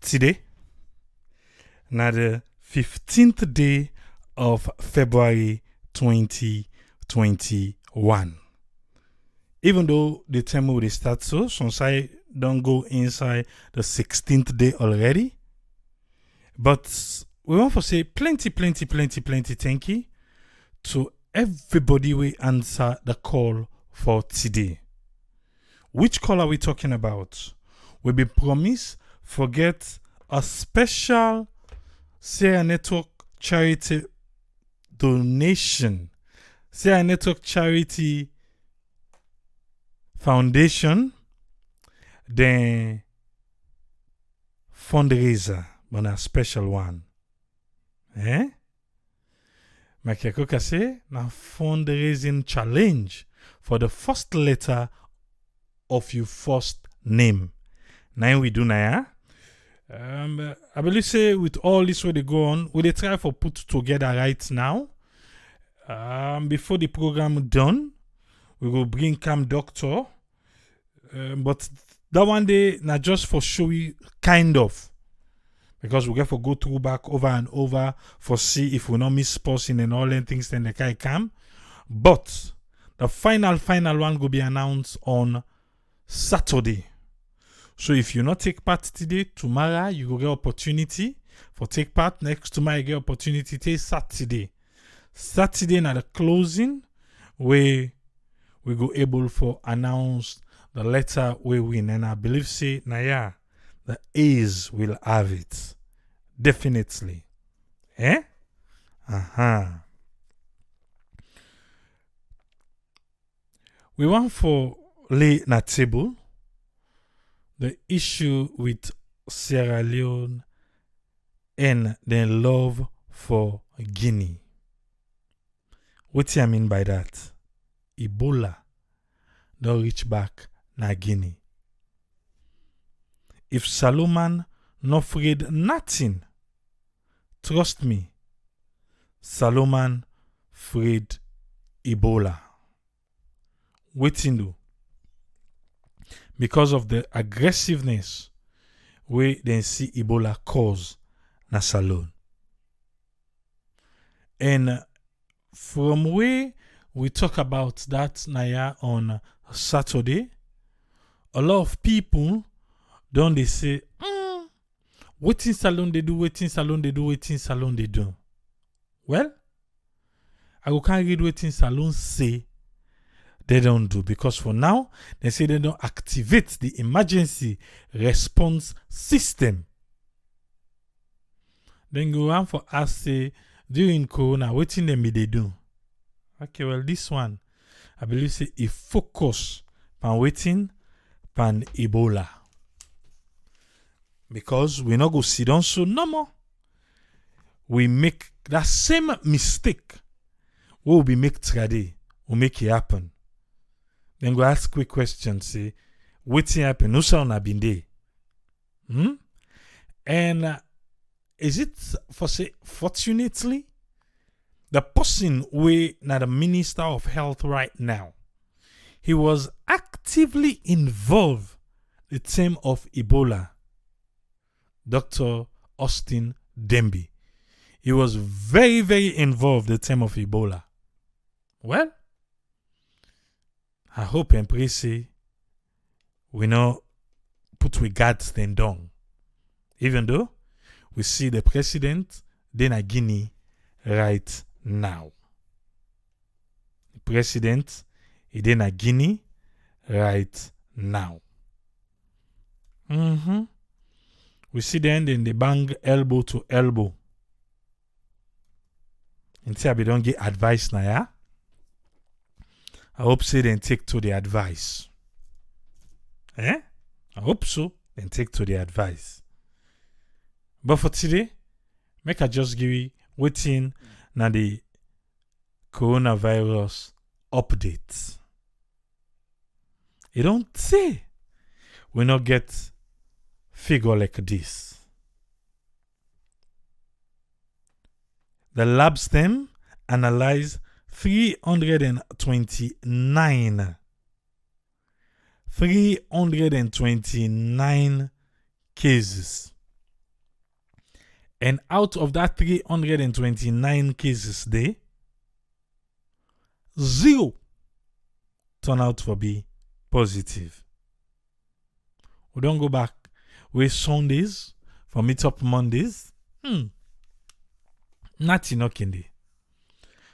Today, now the 15th day of February 2021. Even though the time will start so, some side don't go inside the 16th day already. But we want to say plenty thank you to everybody we answer the call for today. Which call are we talking about? We be promised forget a special Sierra Network charity donation. Sierra Network Charity Foundation, the fundraiser, but a special one. Makiako Kase, na fundraising challenge for the first letter of your first name. Now we do now. I believe say with all this way they go on, we they try for put together right now. Before the program done, we will bring Cam Doctor. But that one day not just for show you kind of. Because we get for go through back over and over for see if we not miss passing and all them things then the guy come. But the final one will be announced on Saturday. So if you not take part today, tomorrow you will get opportunity for take part. Next tomorrow you get opportunity take Saturday. Saturday na the closing where we go able for announce the letter we win. And I believe say na the A's will have it. Definitely. We want for lay na table the issue with Sierra Leone and their love for Guinea. What do I mean by that? Ebola don't reach back na Guinea. If Solomon not afraid nothing, trust me, Solomon afraid Ebola. Waiting do. Because of the aggressiveness we then see Ebola cause na Salon. And from where we talk about that Naya on Saturday, a lot of people don't they say, waiting salon they do, waiting salon they do, waiting salon they do. Well, I can't read waiting salon say they don't do, because for now they say they don't activate the emergency response system. Then go on for us say during Corona, waiting them they do. Okay, well this one, I believe say it focus on waiting pan Ebola. Because we not go sit down so no more. We make that same mistake. What will be make today? We make it happen. Then go ask quick questions. Say, what's happen? No sound have been there. And is it for say fortunately the person we now the Minister of Health right now, he was actively involved in the time of Ebola. Dr. Austin Demby. He was very involved in the time of Ebola. Well, I hope and pray say we not put we guards them down. Even though we see the president then a Guinea right now. The president is then a Guinea right now. We see them then they bang elbow to elbow. Until we don't get advice now, yeah? I hope so then take to the advice. I hope so then take to the advice. But for today, make I just give you waiting na the coronavirus updates. You don't say we not get figure like this. The labs them analyze 329 cases And out of that 329 cases there, 0 turn out for be positive. We don't go back. We Sundays for meet up Mondays. Nothing knocking there.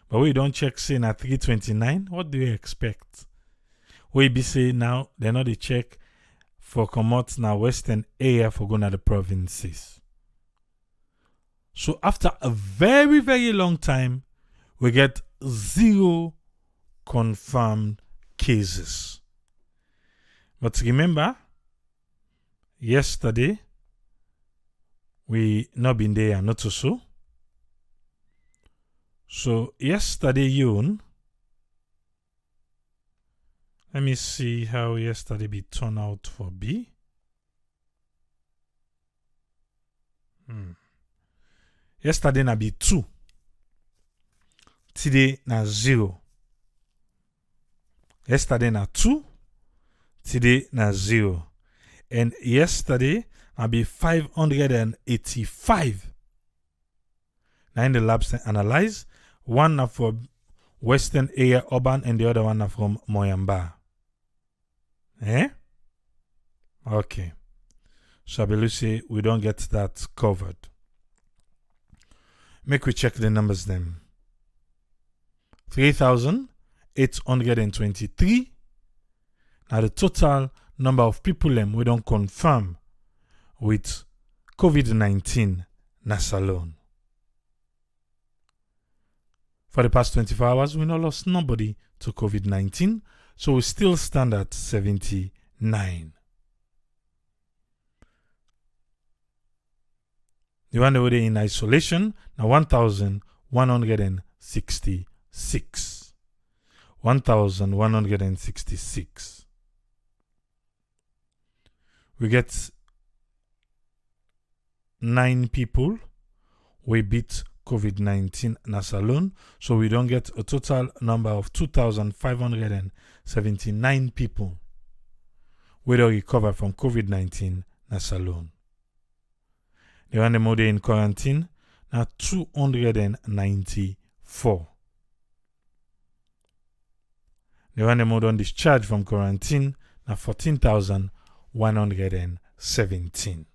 But we don't check saying at 329. What do you expect? We be say now they're not the check for come out now western area for going to the provinces. So after a very, very long time, we get 0 confirmed cases. But remember, yesterday, we not been there, not so. So yesterday, let me see how yesterday be turn out for B. Yesterday na be 2. Today na 0. Yesterday na 2. Today na 0. And yesterday na be 585. Now in the labs analyze. One na for Western area urban and the other one na from Moyamba. Okay. So I believe say we don't get that covered. Make we check the numbers then. 3,823. Now the total number of people we don't confirm with COVID-19 na Salone. For the past 24 hours, we not lost nobody to COVID-19, so we still stand at 79. The one that were in isolation, now 1,166. 1,166. We get 9 people. We beat COVID-19 na Salone, so we don't get a total number of 2,579 people we don't recover from COVID-19 na Salone. The one that in quarantine now 294. The one that on discharge from quarantine now 14,117.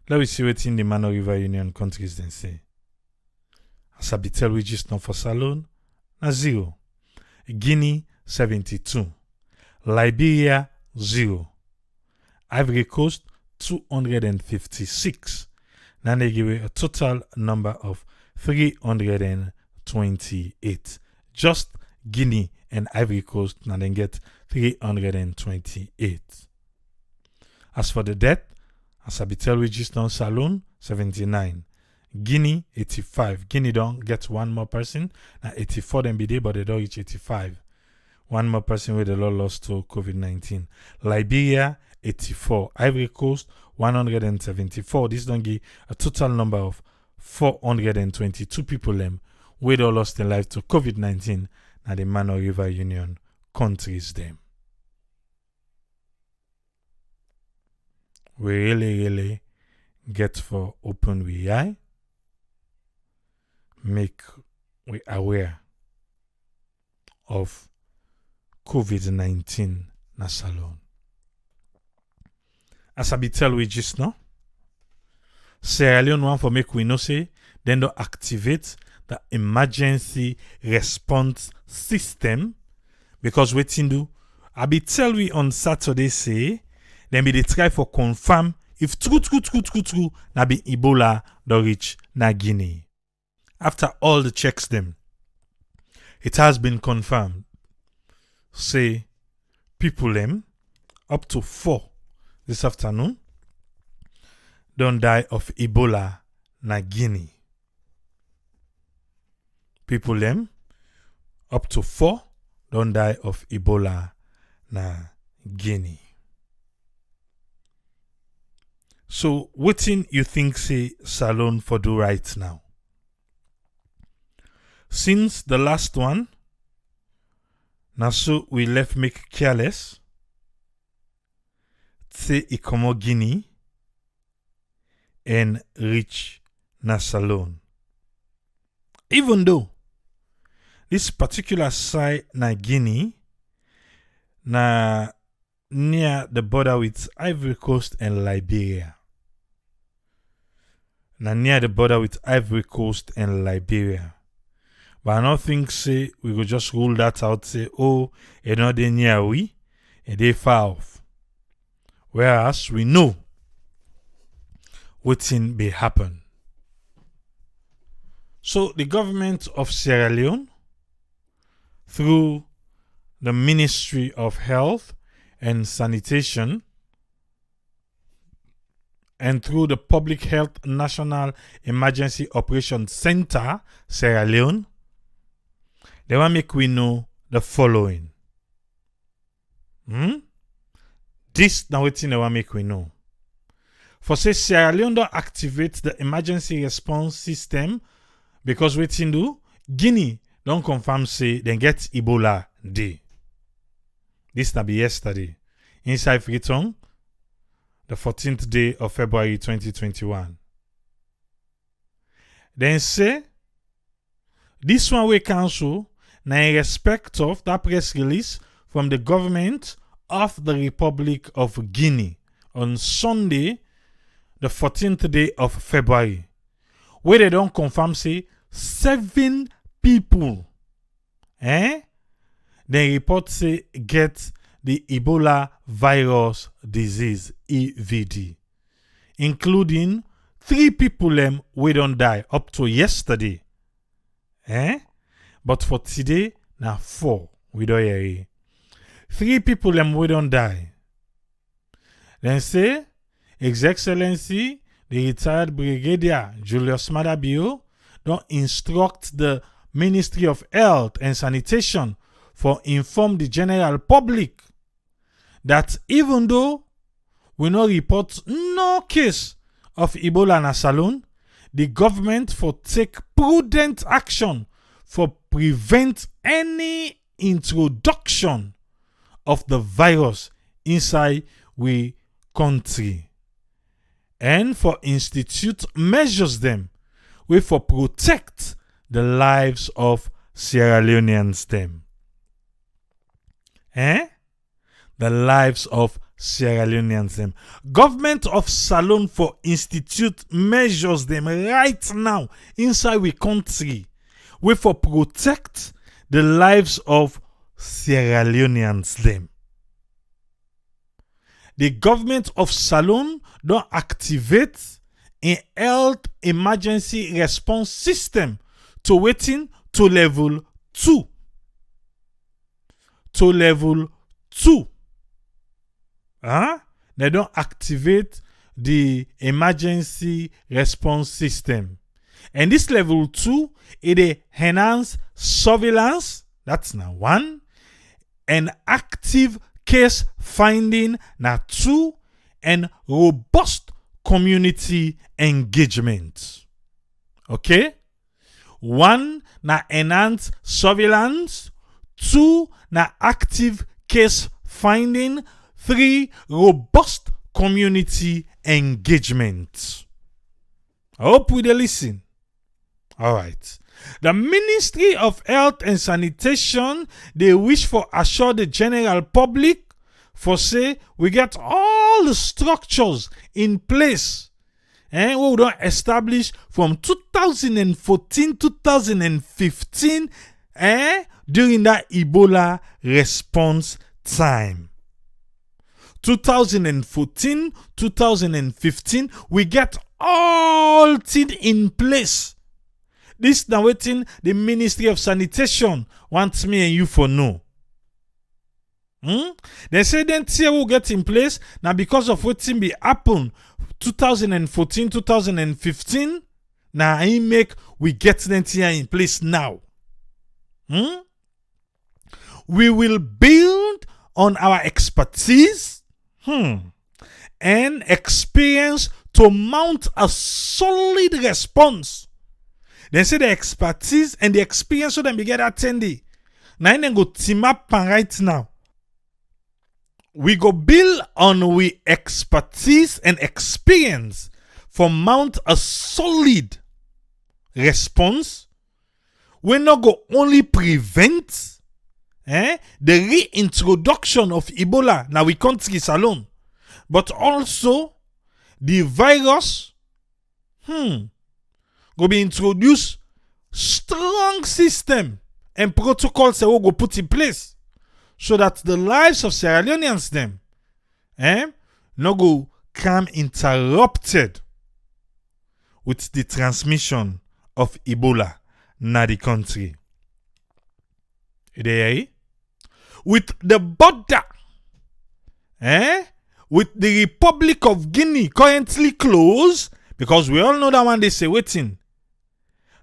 Let me see what in the Mano River Union countries then say. As I be tell we just not for Salone, na 0. Guinea 72. Liberia 0. Ivory Coast 256. Now they give a total number of 328. Just Guinea and Ivory Coast now then get 328. As for the death, as I be tell we just on Salone 79. Guinea 85. Guinea don't get one more person. Now 84 them be there, but they don't reach 85. One more person with the law lost to COVID-19. Liberia 84. Ivory Coast 174. This don't give a total number of 422 people them with all lost their life to COVID-19. Now the Mano River Union countries them. We really get for open we eye. Make we aware of COVID-19 na Salone. As I be tell we just now, Sierra Leone want for make we know say, then to activate the emergency response system because waiting do. I be tell we on Saturday say, then be they try for confirm if true na be Ebola do reach na Guinea. After all the checks them, it has been confirmed. Say people them up to 4 this afternoon don't die of Ebola na Guinea. People them up to 4 don't die of Ebola na Guinea. So what you think say Salone for do right now? Since the last one, now so we left make careless. Say Ikomo Guinea. and reach na Salone. Even though this particular site na Guinea na near the border with Ivory Coast and Liberia. Na near the border with Ivory Coast and Liberia. But I don't think say we could just rule that out, say, oh, you know they near we and they far off. Whereas we know what'in be happen. So the government of Sierra Leone, through the Ministry of Health and Sanitation, and through the Public Health National Emergency Operations Center, Sierra Leone, they want make we know the following. This now what they want make we know. For say Sierra Leone don't activate the emergency response system because wetin do Guinea don't confirm say they get Ebola day. This na be yesterday. Inside Freetown, the 14th day of February 2021. Then say this one we cancel na in respect of that press release from the government of the Republic of Guinea on Sunday, the 14th day of February, where they don't confirm say 7 people they report say get the Ebola virus disease EVD, including 3 people we don't die up to yesterday. But for today, now 4 we don't hear. 3 people we don't die. Then say, His Excellency, the retired Brigadier Julius Madabio, don't instruct the Ministry of Health and Sanitation for inform the general public that even though we no report no case of Ebola na Salone, the government for take prudent action for prevent any introduction of the virus inside we country, and for institute measures them we for protect the lives of Sierra Leoneans them. The lives of Sierra Leoneans them. Government of Salone for institute measures them right now inside we country we for protect the lives of Sierra Leoneans them. The government of Salone don't activate a health emergency response system to waiting to level 2. To level 2. They don't activate the emergency response system. And this level 2, it enhance surveillance, that's now 1, and active case finding, now 2, and robust community engagement. Okay? 1, na enhance surveillance, 2, na active case finding, 3, robust community engagement. I hope we listen. All right. The Ministry of Health and Sanitation, they wish for assure the general public for say we get all the structures in place we don't establish from 2014-2015 during that Ebola response time. 2014-2015 we get all things in place. This now waiting the Ministry of Sanitation wants me and you for know. They say then tier will get in place now because of what thing be happen 2014-2015. Now I make we get them tier in place now. We will build on our expertise and experience to mount a solid response. They say the expertise and the experience so them be get attendee. Now then go team up right now. We go build on we expertise and experience for mount a solid response, we not go only prevent the reintroduction of Ebola now we countries alone, but also the virus go be introduce strong system and protocols that we go put in place so that the lives of Sierra Leoneans them no go come interrupted with the transmission of Ebola na the country. With the border with the Republic of Guinea currently closed, because we all know that one they say waiting,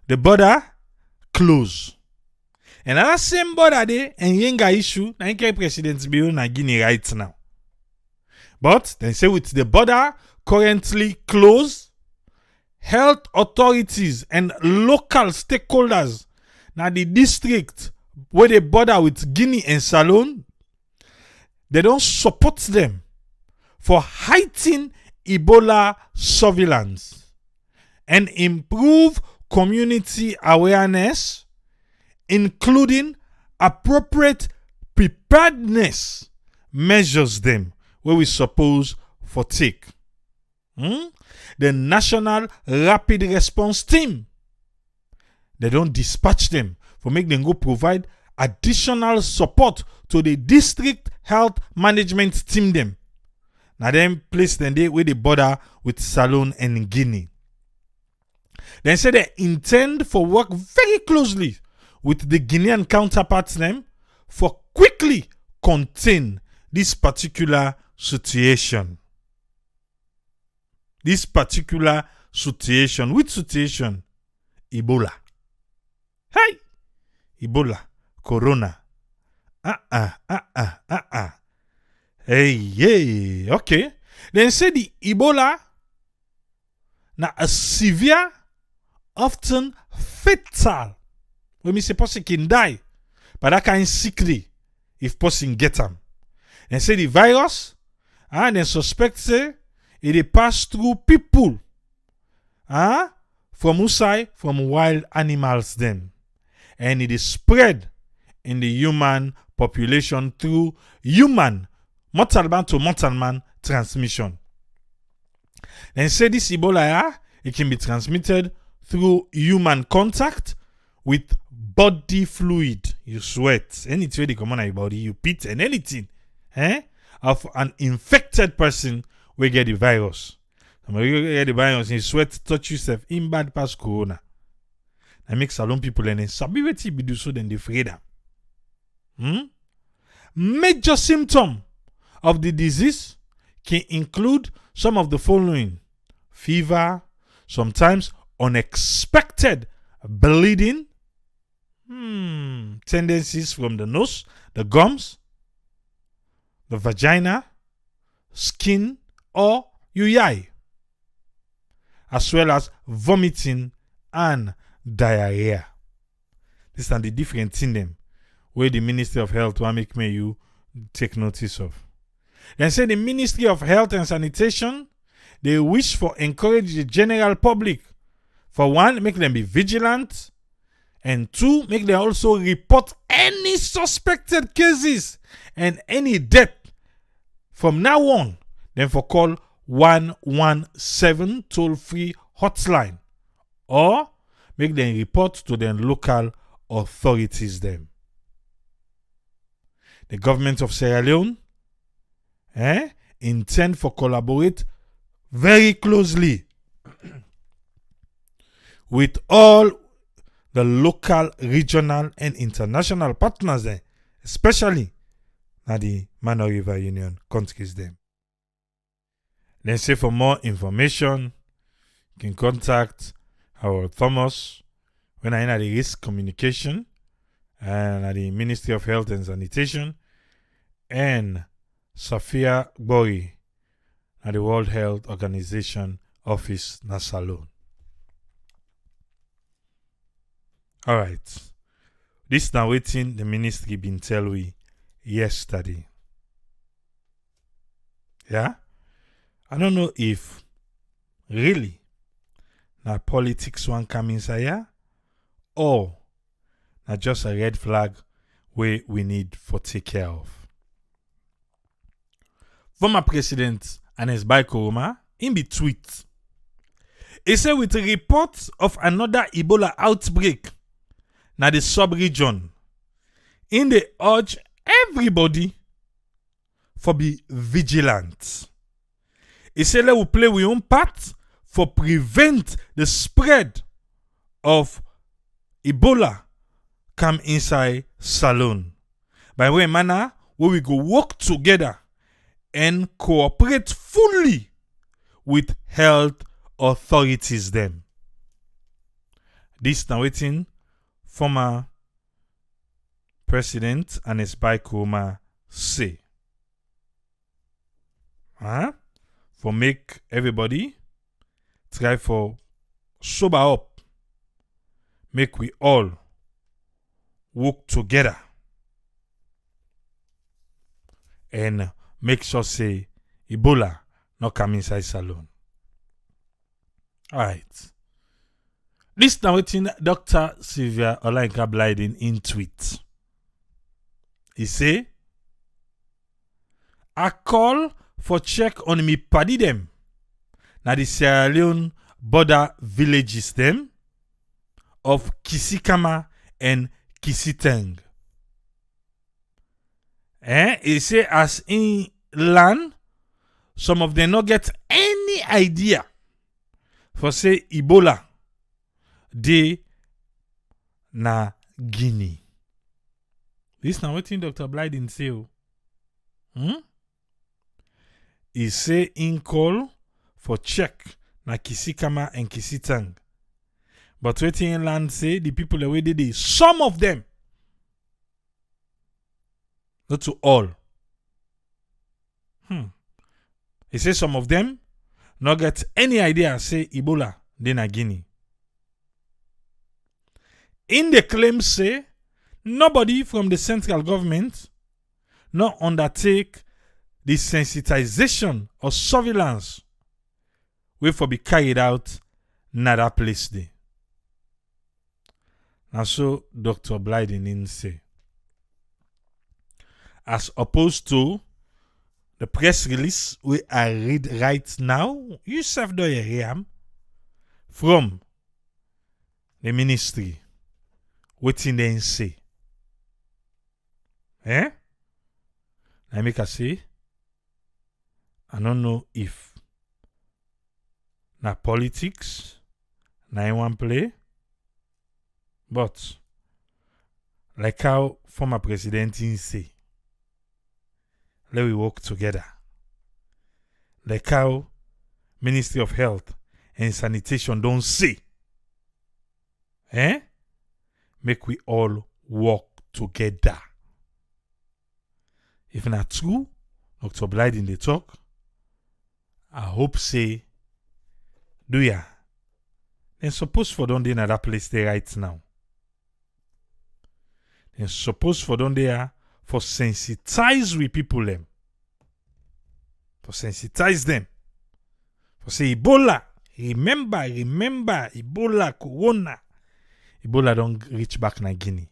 the border closed. And that same border there and yenga issue na presidentbio na Guinea right now. But they say with the border currently closed, health authorities and local stakeholders now the district where they border with Guinea and Salone, they don't support them for heightening Ebola surveillance and improve community awareness, including appropriate preparedness measures them where we suppose for take. The National Rapid Response Team, they don't dispatch them for make them go provide additional support to the district health management team them. Now them place them there where they border with Salone and Guinea. They say they intend for work very closely with the Guinean counterparts them for quickly contain this particular situation. This particular situation. Which situation? Ebola. Hey! Ebola. Corona. Hey. Okay. Then say the Ebola na a severe, often fatal. When we say person can die, but that kind sickly if person get them. Then say the virus, and then suspect say it pass through people. From outside, from wild animals then. And it is spread in the human population through human, mortal man to mortal man transmission. Then say this Ebola, it can be transmitted through human contact with body fluid. You sweat, anything they come on your body, you pee and anything of an infected person will get the virus. When you get the virus, you sweat, touch yourself in bad past corona. That makes Salone people and then sabi wetin be do so then they afraid them. Major symptom of the disease can include some of the following: fever, sometimes unexpected bleeding, tendencies from the nose, the gums, the vagina, skin, or UTI, as well as vomiting and diarrhea. These are the different things them where the Ministry of Health will make me you take notice of. Then say the Ministry of Health and Sanitation, they wish for encourage the general public, for one, make them be vigilant, and two, make them also report any suspected cases and any death from now on. Then for call 117 toll-free hotline, or make them report to the local authorities them. The government of Sierra Leone intend for collaborate very closely with all the local, regional, and international partners there, especially na the Mano River Union countries them. Then say for more information, you can contact our Thomas when I at the risk communication and at the Ministry of Health and Sanitation, and Safia Bori at the World Health Organization office na Salone. Alright. This now waiting the ministry been tell we yesterday. Yeah? I don't know if really na politics one come inside here, or na just a red flag we need for take care of. Former President Anes Baikoroma, in the tweet, he said with reports of another Ebola outbreak na the sub-region, in they urge everybody for be vigilant. He said let we play we own part for prevent the spread of Ebola come inside Salone. By way manner where we go work together and cooperate fully with health authorities them. This now waiting former President Anes Baikoroma say. For make everybody try for sober up. Make we all work together and make sure say Ebola not come inside Salone. Alright. This now waiting Dr. Sylvia Olayinka Blyden in tweet. He say, I call for check on me paddy them. Na the Sierra Leone border villages them of Kisikama and Kisiteng. He say as in land, some of them not get any idea for say Ebola de na Guinea. This now what Dr. Blyden say. He say in call for check na Kisikama and Kisitang. But waiting in land say the people the way they did, some of them, not to all. He say some of them not get any idea say Ebola de na Guinea. In the claim say nobody from the central government not undertake the sensitization or surveillance will for be carried out na that place there. And so Dr. Blyden in say, as opposed to the press release we I read right now, you self do you from the ministry, waiting they say. I make a say, I don't know if na politics, na in one play, but like how former president say, let we work together. Like how Ministry of Health and Sanitation don't say, make we all work together. If not true, Dr. Blyden they talk, I hope say, do ya? Then suppose for don't they in that place there right now. Then suppose for don't they for sensitize with people them. For sensitize them. For say Ebola, remember, Ebola, Corona. Ebola don't reach back na Guinea.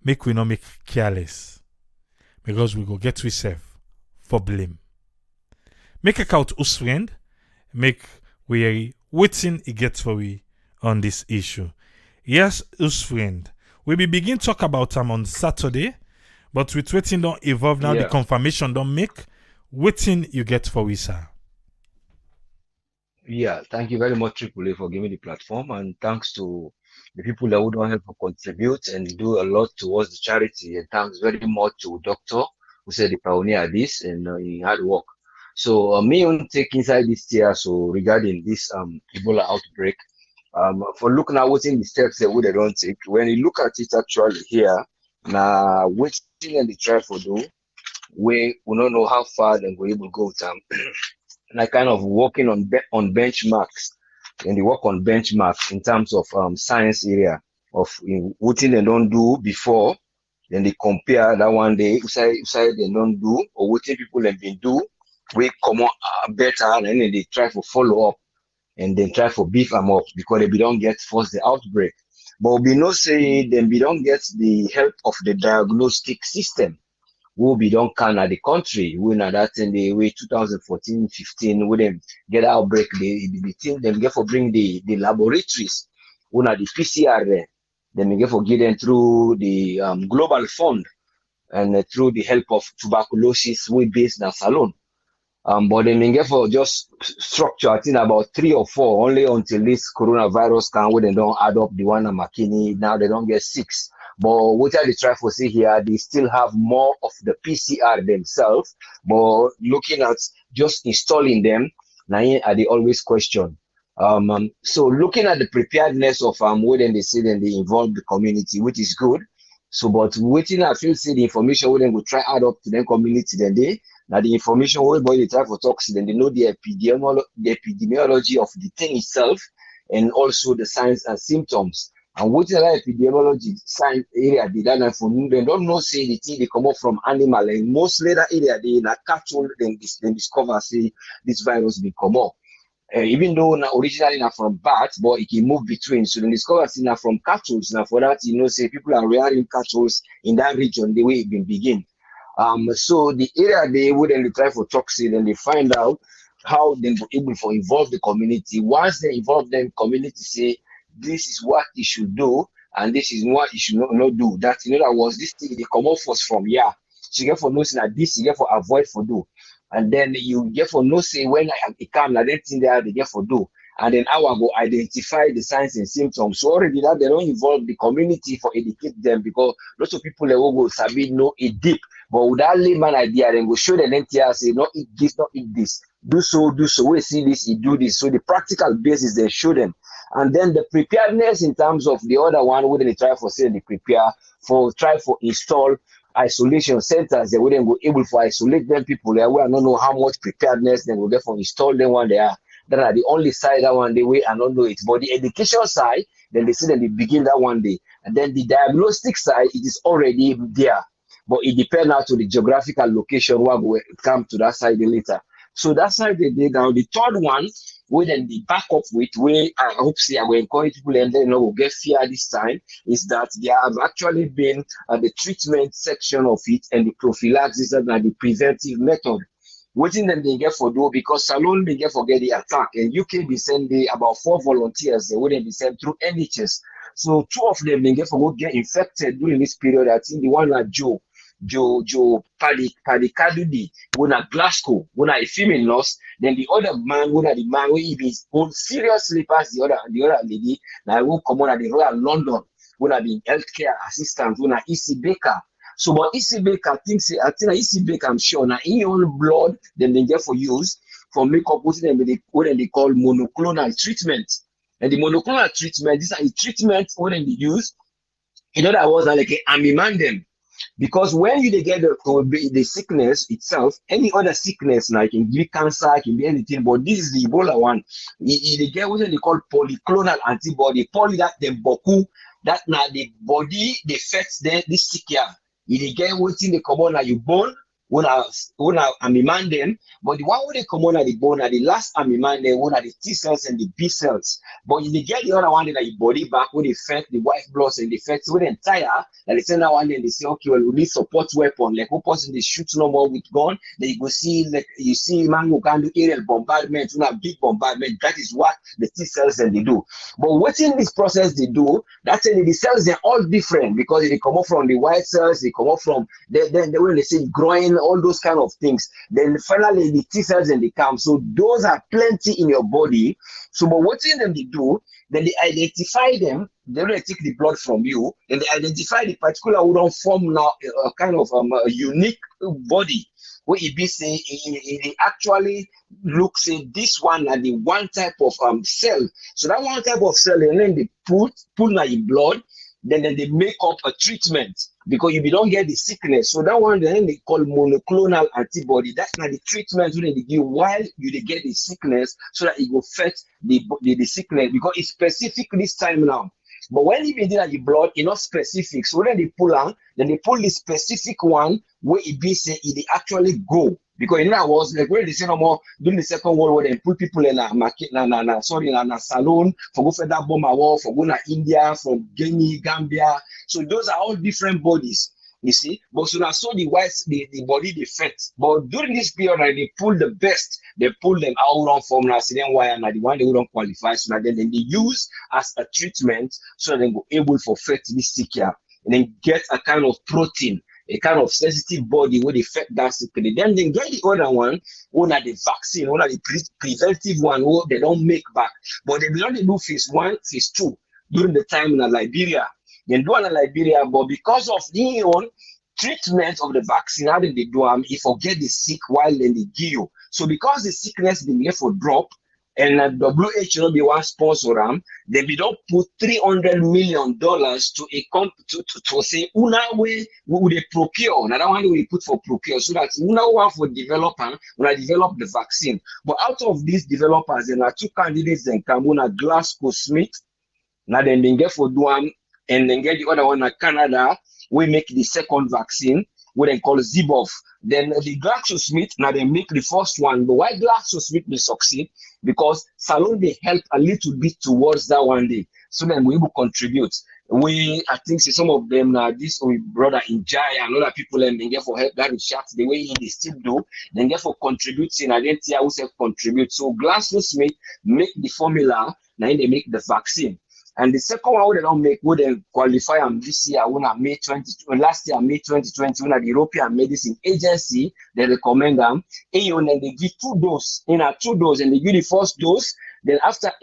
Make we not make careless. Because we go get we self for blame. Make a count us friend. Make we waiting it gets for we on this issue. Yes, us friend. We be begin talk about them on Saturday, but with waiting don't evolve now. The confirmation don't make waiting you get for we, sir. Yeah, thank you very much, Triple A, for giving the platform, and thanks to the people that would want help to contribute and do a lot towards the charity. And thanks very much to Doctor who said the pioneer this and he hard work. So me on take inside this tier. So regarding this Ebola outbreak, for looking at what's in the steps that they don't take. When you look at it actually here, now waiting and the try for do, we don't know how far they will able to go to like kind of working on benchmarks, and they work on benchmarks in terms of science area of what they don't do before, then they compare that one day say they don't do or what people have been do, we come on better, and then they try to follow up and then try for beef them up because they be don't get force the outbreak. But we know say then we don't get the help of the diagnostic system who be don't can at the country. We know that in the way 2014-15 we them get outbreak the thing them get for bring the laboratories. We know the PCR there. Then we get for get them through the global fund and through the help of tuberculosis we based in Salon. But they may get for just structure, I think about 3 or 4, only until this coronavirus can when they don't add up the one at McKinney. Now they don't get 6. But what they try for see here, they still have more of the PCR themselves. But looking at just installing them, now are they always question. So looking at the preparedness of when they say then they involve the community, which is good. So, but waiting, I feel see the information when they go try add up to the community, then they now the information everybody they try for talks, then they know the epidemiology of the thing itself, and also the signs and symptoms. And what is that epidemiology sign area they don't for they don't know say the thing they come up from animal, and most later area they in a cattle then discover say this virus will come up. Even though originally not from bats, but it can move between. So then discover see now from cattle. Now for that, say people are rearing cattle in that region the way it been begin. So the area they wouldn't try for toxic, and they find out how they were able to involve the community. Once they involve them, community say this is what you should do, and this is what you should not do. That in other words, this thing they come off first from here. So you get for noticing that this you get for avoid for do. And then you get for no say when it come like that thing they get for do. And then I will go identify the signs and symptoms. So already that they don't involve the community for educate them because lots of people they will go sabi know it deep. But with that layman idea, then go show them NTR say not eat this, not eat this. Do so, do so. We see this, you do this. So the practical basis they show them. And then the preparedness in terms of the other one, wouldn't they try for say they prepare for try for install isolation centers, they wouldn't go able to isolate them people there. We don't know how much preparedness they will get for install them one there. That are the only side that one day we I don't know it. But the education side, then they say that they begin that one day. And then the diagnostic side, it is already there. But it depends now to the geographical location where we come to that side later. So that side they did. Now the third one, we then the backup with where I hope see I will encourage people and then will get fear this time is that there have actually been the treatment section of it and the prophylaxis and the preventive method. Waiting them they get for do because Salon they get for get the attack and UK be send about 4 volunteers they wouldn't be sent through NHS. So 2 of them they get for go get infected during this period. I think the one like Joe Paddy Kadudi, when at Glasgow, when I female lost, then the other man, when the man will be seriously past the other lady, now I will come on at the Royal London, when I be healthcare assistant, when I EC Baker. So but EC Baker thinks I think EC Baker I'm sure now in your own blood, then they get for use for makeup what they call monoclonal treatment. And the monoclonal treatment, these are the treatments when they use. In other words, like a amimandem. Because when you get the sickness itself, any other sickness now, it can be cancer, it can be anything, but this is the Ebola one. They get what they call polyclonal antibody. Poly that the boku, that now the body, they fetch this sick here. They get what they come on at your bone, when I amimand them, but the one where they come on at the bone are the last amimand them, one are the T cells and the B cells. But you get the other one that your body back when they fetch the white blood and they fetch when they tire, and they send that one, then they say, okay, well, we need support weapon. Like, who person they shoot no more with gun, then you go see, like, you see, man who can do aerial bombardment, big bombardment. That is what the T cells and they do. But what in this process they do, that's the cells, they're all different because they come up from the white cells, they come up from, then when they say growing, all those kind of things. Then finally, the T cells and they come. So those are plenty in your body. So, but what in them they do, then they identify them. They don't take the blood from you, and they identify the particular who don't form now a kind of a unique body. Where it be say it actually looks say this one and the one type of cell. So that one type of cell, and then they pull now your blood. Then they make up a treatment because you don't get the sickness. So that one then they call monoclonal antibody. That's not the treatment when they give while you get the sickness so that it will affect the sickness because it's specific this time now. But when it be in the blood, it's not specific. So when they pull on, then they pull the specific one where it be say it actually go. Because in other words, like when they say no more during the Second World War, they put people in a market, na salon for go for that bomber war, for go to India, from Guinea, Gambia. So those are all different bodies. You see, but so now so the whites, the body they fit. But during this period, like, they pull the best, they pull them out on formula, see them why and the one they don't qualify. So now then they use as a treatment so that they go able for fit this sick here and then get a kind of protein, a kind of sensitive body where they fit that sickly. Then they get the other one are the vaccine, one are the preventive one who they don't make back. But they don't do phase 1, phase 2 during the time in Liberia. Then do in Liberia, but because of the own treatment of the vaccine, how did they do them? If forget the sick while then they give you. So because the sickness been left for drop, and WHO be one sponsor them, they be don't put $300 million to a to say una way we they procure. Another one we put for procure so that una one for developer when I develop the vaccine. But out of these developers, there are two candidates in Camuna Glasgow Smith. Now then they get for Duam and then get the other one at Canada. We make the second vaccine, we then call Zibov. Then the GlaxoSmith, now they make the first one. But why GlaxoSmith will succeed? Because Salon they help a little bit towards that one day. So then we will contribute. I think some of them now, this we brother in Jaya and other people and they get for help that research the way they still do, then get for contributing and then who self contribute. So GlaxoSmith make the formula, now they make the vaccine. And the second one they don't make, would then qualify them this year, last year, May 2020, when the European Medicine Agency, they recommend them. And then they give 2 doses, and they give the first dose. Then after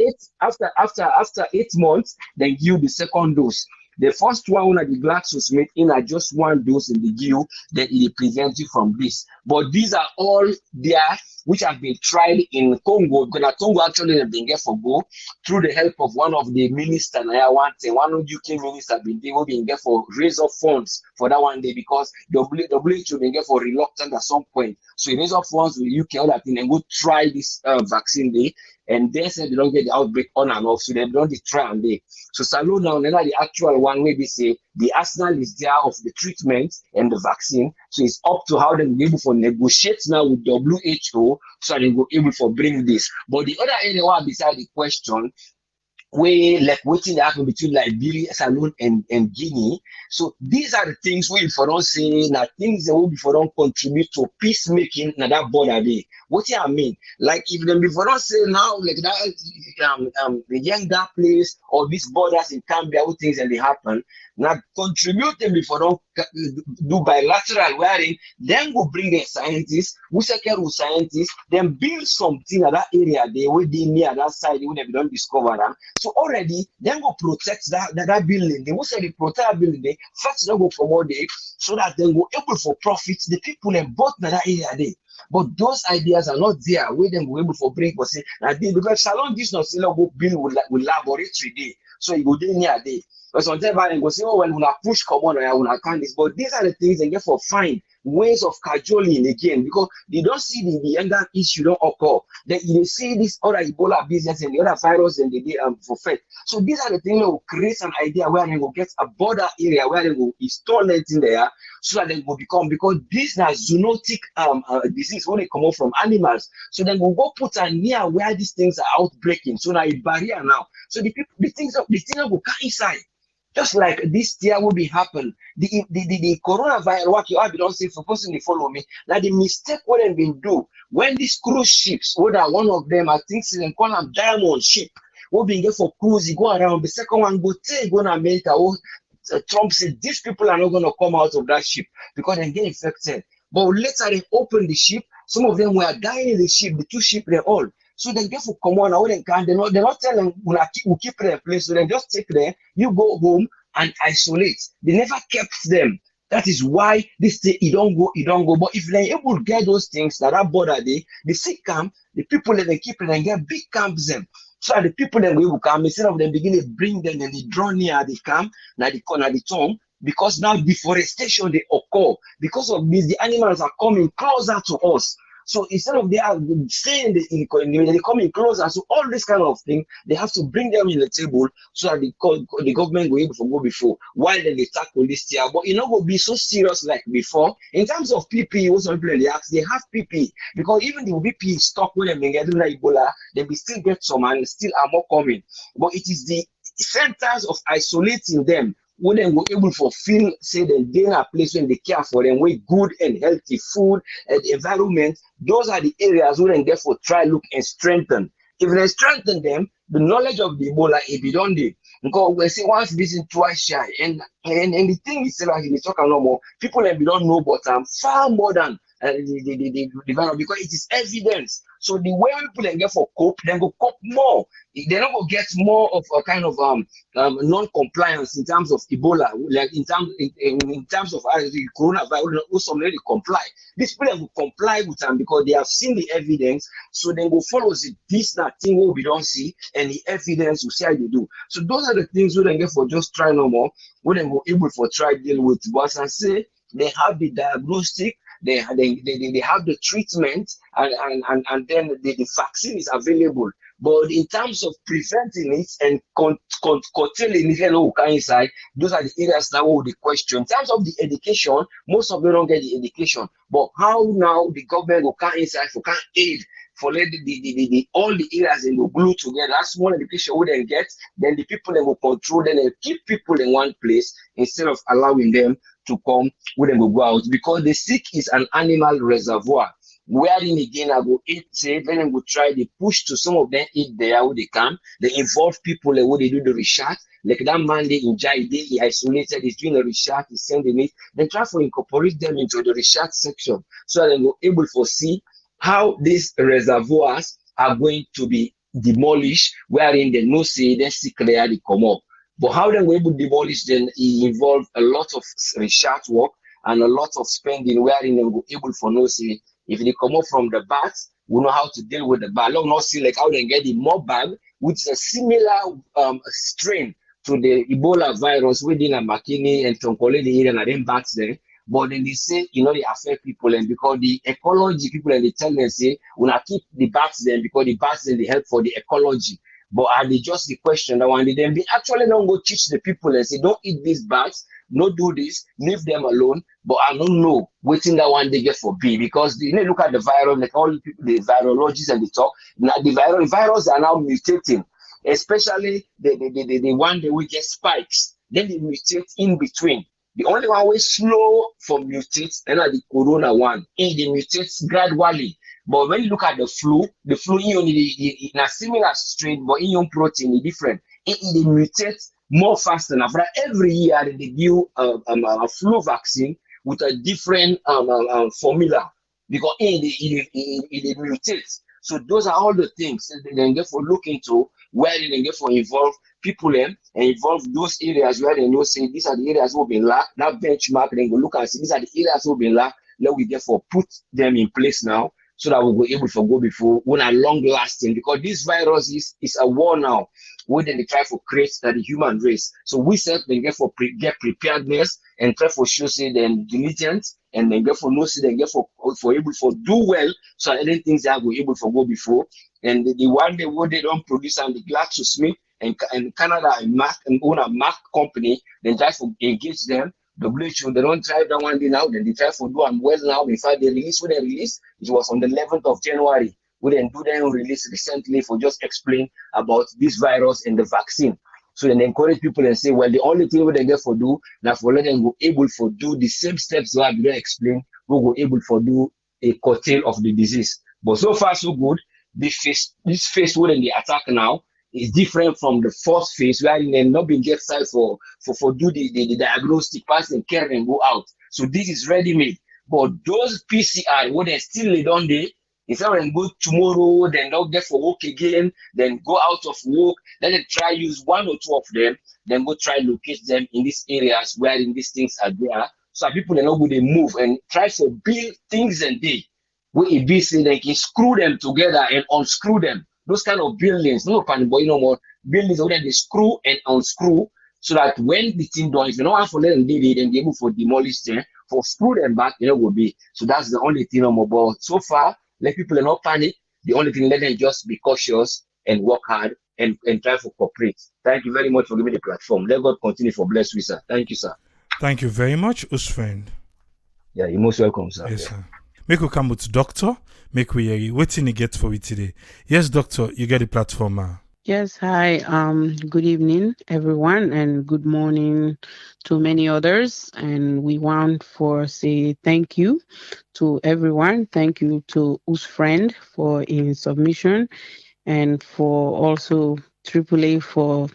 8 months, they give the second dose. The first one, the GlaxoSmith, in just 1 dose in the give, then it prevents you from this. But these are all there, which have been tried in Congo, because Congo actually have been get for go through the help of one of the ministers. One UK minister been get for raise up funds for that one day because WHO been get for reluctant at some point. So he raise up funds with UK all that thing and go try this vaccine day. And they said they don't get the outbreak on and off, so they don't try and they. So Salon now, the actual one where they say the arsenal is there of the treatment and the vaccine. So it's up to how they will be able to negotiate now with WHO so they will be able to bring this. But the other area beside the question, where like waiting that happen between Liberia, Salon and Guinea. So these are the things we for don't say now things that will be for don't contribute to peacemaking na that border day. What do I mean? Like if them before don't say now like that the young that place or these borders in Gambia, what things and they happen. Now contribute them before don't do bilateral wearing, then go bring the scientists, we second scientists, then build something at that area they will be near that side when they don't discover them. So already then go protect that building. They will say they protect that building, first they go promote it so that they go able for profit the people in both that area there. But those ideas are not there where they go able for bring for say because Salon this not still go build with laboratory there. So you go there near there. But sometimes I go say, oh, well, when I push come on, I will can't this. But these are the things they get for find ways of cajoling again because they don't see the younger issue don't occur. They see this other Ebola business and the other virus and they for faith. So these are the things that will create an idea where they will get a border area where they will install it in there so that they will become because this is zoonotic disease when they come out from animals. So then we'll go put a near where these things are outbreaking. So now a barrier now. So the things will come inside. Just like this year will be happen. The coronavirus, what you have don't say for person to follow me. Now the mistake what they've been do when these cruise ships, whether one of them I think they call them diamond ship, will be get for cruise, you go around, the second one go to America. Trump said these people are not gonna come out of that ship because they get infected. But later they open the ship, some of them were dying in the ship, the 2 ships they all. So they get for come on, they're not telling we'll keep them in place. So they just take them, you go home and isolate. They never kept them. That is why this thing you don't go. But if they're able to get those things that border the sick camp, the people that they keep them and get big camps them. So the people that will come, instead of them beginning to bring them and they draw near the camp, now the corner the tongue, because now deforestation they occur. Because of this, the animals are coming closer to us. So instead of they are saying they coming closer, so all this kind of thing, they have to bring them in the table so that the government will able to go before while they tackle this year. But it not going to be so serious like before. In terms of PPE, what some people they ask, they have PPE because even the PPE stock when they get like Ebola, they will still get some and still are more coming. But it is the centers of isolating them when they were able to feel, say, that they're in a place when they care for them, with good and healthy food and environment. Those are the areas where they therefore try, look, and strengthen. If they strengthen them, the knowledge of the Ebola, it be done there. Because we say once visit, twice shy. And the thing is, like, we talk no more, people that we don't know, but far more than the virus, because it is evidence. So the way people then get for cope, then go cope more. They're not going to get more of a kind of non-compliance in terms of Ebola, like in terms of the coronavirus. Also, they comply. These people will comply with them because they have seen the evidence. So then go follow this that thing what we don't see, and the evidence will see how they do. So those are the things we then get for just try no more. We then go able for try deal with. But I say they have the diagnostic. They have the treatment and then the vaccine is available. But in terms of preventing it and curtailing it inside, those are the areas that will the question. In terms of the education, most of them don't get the education. But how now the government will come inside for can aid for let all the areas and will glue together. That's one education we then get. Then the people that will control, then they keep people in one place instead of allowing them to come, we then will go out, because the sick is an animal reservoir. Wherein again I go eat, say, then they will try, they push to some of them eat there where they can. They involve people where they do the research. Like that man they in Jai, he isolated, he's doing the research, he's sending it, then try to incorporate them into the research section so that they will able to see how these reservoirs are going to be demolished, wherein they know say they sick there they come up. But how they were able to demolish them, it involved a lot of research work and a lot of spending, wherein they were able for no say if they come up from the bats, we know how to deal with the bat. Let not see like how they get the Morbag, which is a similar strain to the Ebola virus within a Makini and Tonkole the area and then bats there. But then they say, they affect people, and because the ecology people and they tell them say, we not keep the bats then because the bats then they help for the ecology. But are they just the question that one then they actually don't go teach the people and say, don't eat these bats, don't do this, leave them alone. But I don't know waiting that one they get for B, because look at the virus, like all the people, the virologists and they talk. Now the virus are now mutating, especially the one that we get spikes, then they mutate in between. The only one way slow for mutates and the corona one, it mutates gradually. But when you look at the flu in a similar strain, but in your protein is different. It mutates more faster. Now, for every year they give a flu vaccine with a different formula because it mutates. So those are all the things that they can get for look into, where they can get for involve people and involve those areas where they know say these are the areas who been lacked. That benchmark then go look and see these are the areas who been lacked. Let we therefore put them in place now so that we'll be able to go before when are long lasting, because this virus is a war now where they try to create the human race. So we said they get for get preparedness and try for show say them diligence and then get for no say they get for able for do well so any things that we able for go before. And the one day where they don't produce and the GlaxoSmith and Canada and Mark and own a Mark company, then try to engage them. WHO, they don't try that one day now, then they try to do them well now. In fact, when they release, it was on the 11th of January. We then do them release recently for just explain about this virus and the vaccine. So then encourage people and say, well, the only thing we they get for do, now for let them go able for do the same steps that we explain, we go able for do a curtail of the disease. But so far so good. This phase where they attack now is different from the first phase where they not been get side for do the diagnostic pass and care and go out. So this is ready made. But those PCR when they still lay down there, instead of go tomorrow, then not get for work again, then go out of work, then they try use one or two of them, then go try locate them in these areas where in these things are there. So people they know who they move and try to build things and they where it be say they can screw them together and unscrew them. Those kind of buildings, no panic, but no more buildings where they screw and unscrew so that when the thing done, if you don't want to let them do it, then they able for demolish them, for screw them back, will be. So that's the only thing no more. But so far, Let people not panic. The only thing, let them just be cautious and work hard and try to cooperate. Thank you very much for giving me the platform. Let God continue for bless you, sir. Thank you, sir. Thank you very much, Usfriend. Yeah, you're most welcome, sir. Yes, Yeah. sir. Make we come with doctor. Make we hear you. Waiting to get for it today. Yes, doctor, you get the platform, ma. Yes, hi. Good evening, everyone, and good morning to many others. And we want for say thank you to everyone. Thank you to Us friend for in submission, and for also AAA for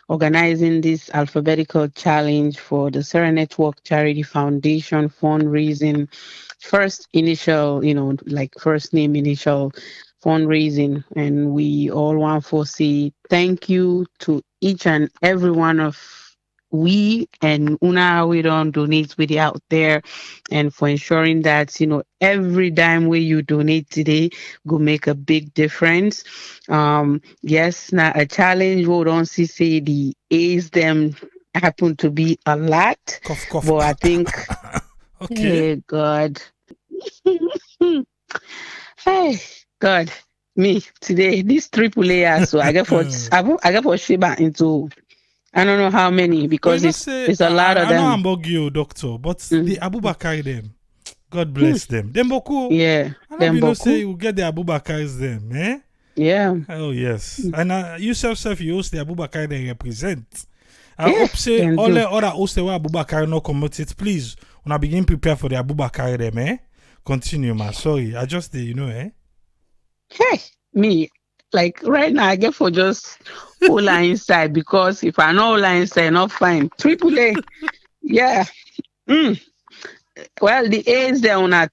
organizing this alphabetical challenge for the Sarah Network Charity Foundation fundraising. First initial, like first name initial fundraising. And we all want to say thank you to each and every one of we and Una we don't donate with it out there, and for ensuring that every dime where you donate today will make a big difference. Yes, now a challenge we don't see say the A's them happen to be a lot, Cough, cough. but I think Okay. hey God. Hey God, me today this triple layer, so I get for Shiba into I don't know how many But you because know, say, it's a lot of I know them. I'm bug you, doctor, but the Mhm. Abubakar them, God bless them. Them boku. Yeah, I know them you know say boku. you get the Abubakars them, eh? Yeah, Oh yes. And you self you host the Abubakar they represent. I yeah, hope say them all do. the other host where Abubakar no commit it, please. When I begin prepare for the Abubakar them, eh? Continue, ma. Sorry, I just eh? Hey, me like right now I get for just hold her inside because if I know hold her inside, not fine. Triple A, yeah. Mm. Well, the A's then una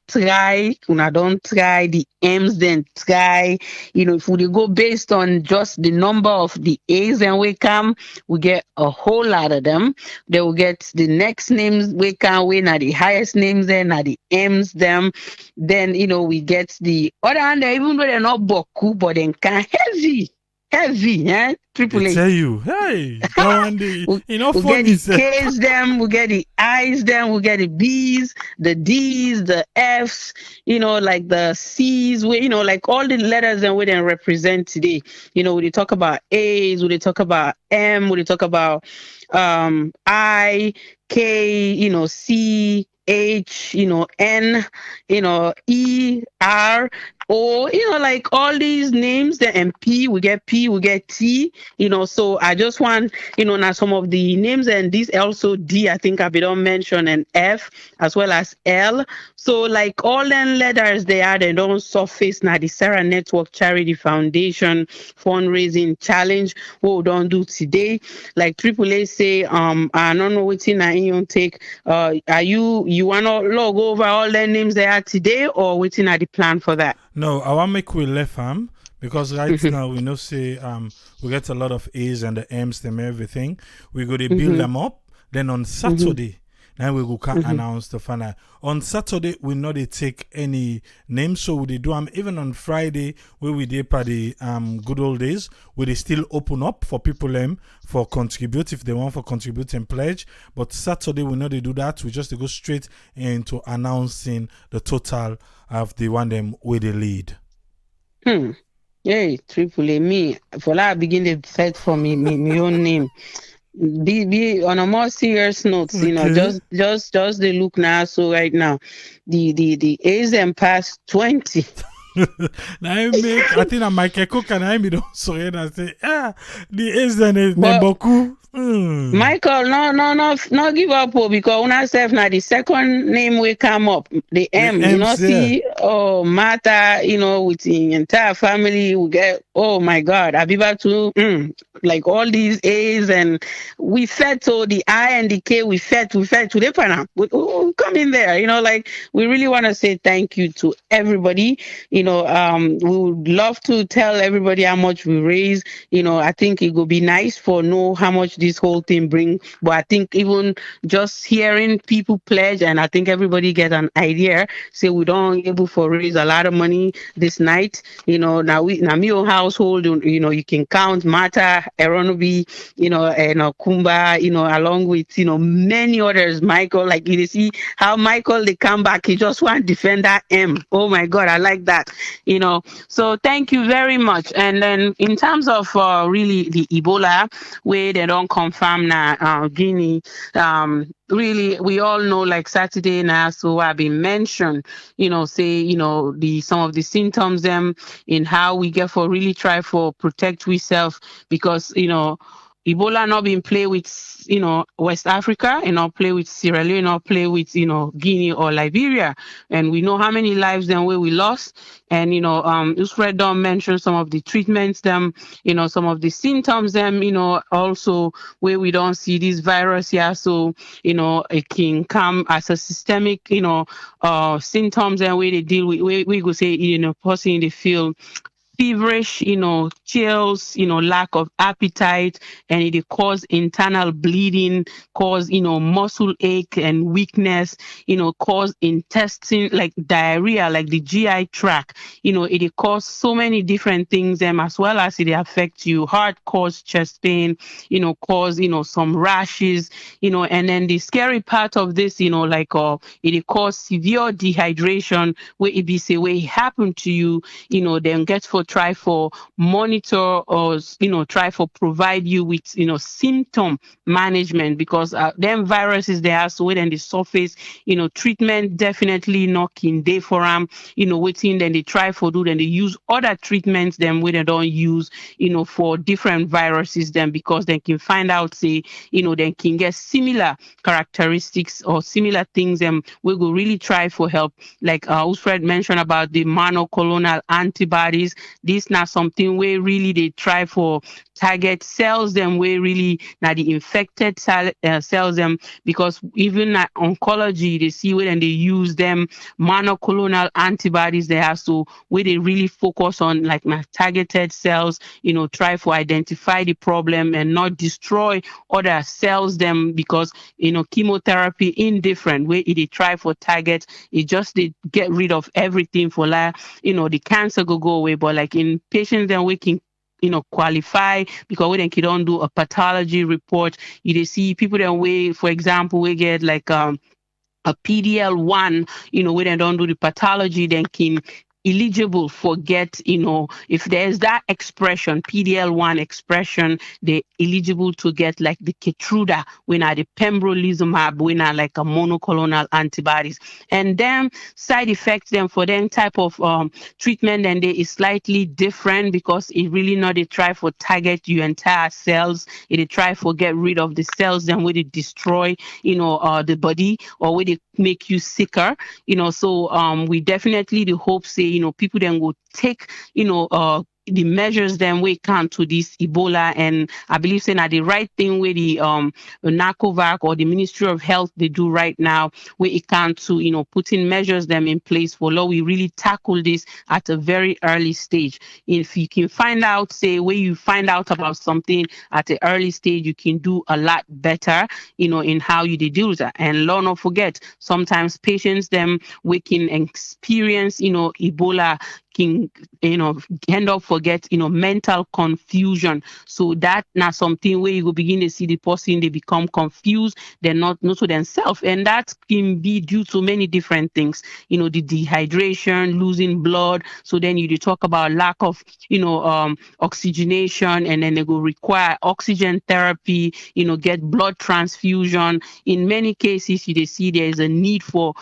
don't try, the M's then try. If we go based on just the number of the A's and we come, we get a whole lot of them. Then we get the next names we can win at the highest names then at the M's them. Then we get the other hand, even though they're not boku, but they can heavy, They Triple A. tell you, hey, that one day, We, you know, we get funny, the say. K's them, we get the I's them, we get the B's, the D's, the F's, like the C's, like all the letters and we then represent today. We dey talk about A's, we dey talk about M, we dey talk about I, K, C, H, N, E, R, O, like all these names, the and P, we get T, so I just want now some of the names, and this also D, I think I don't mention, and F as well as L. So like all them letters they are, they don't surface now the Sarah Network Charity Foundation fundraising challenge. What we don't do today, like AAA say, I don't know what in you take. Are you wanna log over all the names they are today, or waiting at the plan for that? No, I want make we left ham because right Mhm. now we know say we get a lot of A's and the M's them everything. We go to build Mhm. them up. Then on Saturday, now we go can Mhm. announce the final. On Saturday we not they take any names, so we do them even on Friday where we did for the good old days. We they still open up for people for contribute if they want for contribute and pledge. But Saturday we not they do that. We just go straight into announcing the total of the one them where they lead. Hey, Triple A, me for that I begin to fight for me own name. Be on a more serious note, Okay. just the look now. So right now, the A's and past 20. Now I make I think I might cook and I me don't sorry and I say the Asian is But Nemboku. Michael, no give up, because when I say now the second name will come up, the The M, M's there. see, oh, Martha, with the entire family, we get, oh my God, Abiba too, like all these A's, and we fed, so the I and the K, we fed today, Pana, we come in there, like we really want to say thank you to everybody, we would love to tell everybody how much we raise, I think it would be nice for know how much this whole thing bring. But I think even just hearing people pledge, and I think everybody get an idea. Say we don't able for raise a lot of money this night. Now me own household. You can count Martha Eronobi, and Kumba, along with, many others. Michael, like you see how Michael, they come back, he just want to defend that M. Oh my God, I like that, So thank you very much. And then in terms of really the Ebola, where they don't confirm now, Guinea, really we all know like Saturday now, so I've been mentioned, say, the some of the symptoms them in how we get for really try for protect ourselves because Ebola not been play with West Africa and not play with Sierra Leone, not play with Guinea or Liberia, and we know how many lives then where we lost, and Usfred don't mention some of the treatments them, some of the symptoms them, also where we don't see this virus here, so it can come as a systemic symptoms and where they deal with, we go say person in the field feverish, chills, lack of appetite, and it cause internal bleeding, cause, muscle ache and weakness, cause intestine, like diarrhea, like the GI tract, it cause so many different things, as well as it affects you, heart cause chest pain, cause, some rashes, and then the scary part of this, it cause severe dehydration, where it be say, where it happen to you, then get for try for monitor or try for provide you with symptom management because them viruses they are so when they surface treatment definitely not in day for them waiting then they try for do then they use other treatments them when they don't use for different viruses then because they can find out say they can get similar characteristics or similar things and we will really try for help like Usfred mentioned about the monoclonal antibodies. This not something where really they try for target cells them where really now the infected cells them because even at oncology they see when they use them monoclonal antibodies they have so where they really focus on like my targeted cells try for identify the problem and not destroy other cells them because chemotherapy indifferent where they try for target it just they get rid of everything for like the cancer go away but like in patients then we can qualify because we then can don't do a pathology report you see people that way for example we get like a PDL1, when they don't do the pathology, then can eligible for get, if there's that expression, PDL1 expression, they eligible to get like the Keytruda, when are the pembrolizumab, when are like a monoclonal antibodies. And then side effects then for them type of treatment, and they is slightly different because it really not they try for target your entire cells, it try for get rid of the cells, then where they destroy, the body or where they make you sicker, so we definitely the hope say people then will take the measures then we can to this Ebola, and I believe saying that the right thing where the NACOVAC or the Ministry of Health they do right now where it can to putting measures them in place for law we really tackle this at a very early stage. If you can find out say where you find out about something at the early stage you can do a lot better in how you deal with that. And Lord not forget sometimes patients them we can experience Ebola can end up forget mental confusion, so that now something where you go begin to see the person they become confused, they're not to themselves, and that can be due to many different things, the dehydration, losing blood, so then you talk about lack of oxygenation, and then they will require oxygen therapy, get blood transfusion. In many cases you see there is a need for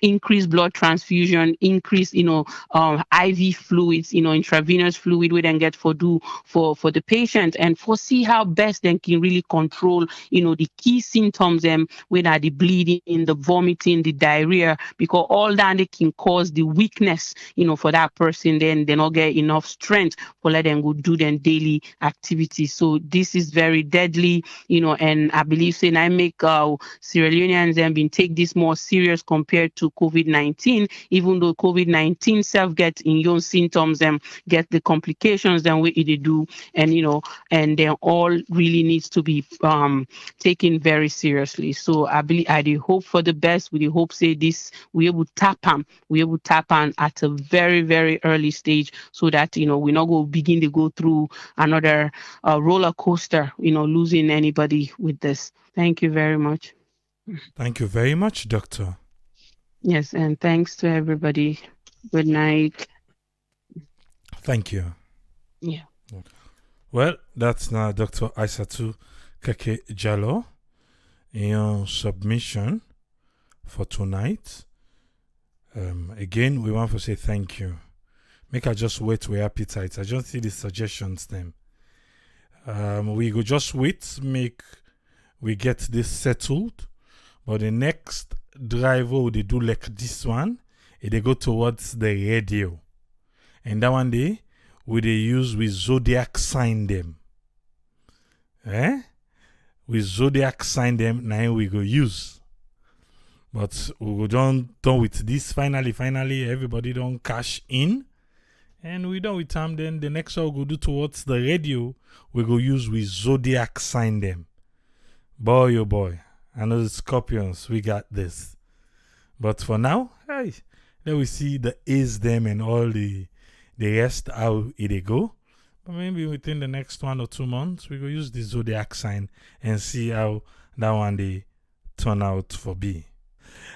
increased blood transfusion, increase IV fluids, intravenous fluid we then get for the patient, and foresee how best then can really control the key symptoms when are the bleeding, the vomiting, the diarrhea, because all that they can cause the weakness for that person, then they not get enough strength for let them go do their daily activities. So this is very deadly, and I believe saying I make Sierra Leoneans and been take this more serious compared to COVID-19, even though COVID-19 self get in those symptoms and get the complications then we they do, and and then all really needs to be taken very seriously. So I believe I do hope for the best. We do hope say this we able tap on at a very very early stage, so that we not go begin to go through another roller coaster, losing anybody with this. Thank you very much. Thank you very much, Doctor. Yes, and thanks to everybody. Good night. Thank you. Yeah. Well, that's now Dr. Aissatou Kake Jallo in submission for tonight. Again, we want to say thank you. Make I just wait with appetite. I just see the suggestions then. We go just wait, make we get this settled. But the next driver they do like this one, they go towards the radio. And that one day, we they use with zodiac sign them. With zodiac sign them, now we go use. But we go done with this. Finally, everybody don't cash in. And we done with time. Then the next one we go do towards the radio, we go use with zodiac sign them. Boy, oh boy. I know the Scorpions, we got this. But for now, hey, let we see the is them and all the rest how it go. But maybe within the next 1 or 2 months, we go use the zodiac sign and see how that one they turn out for be.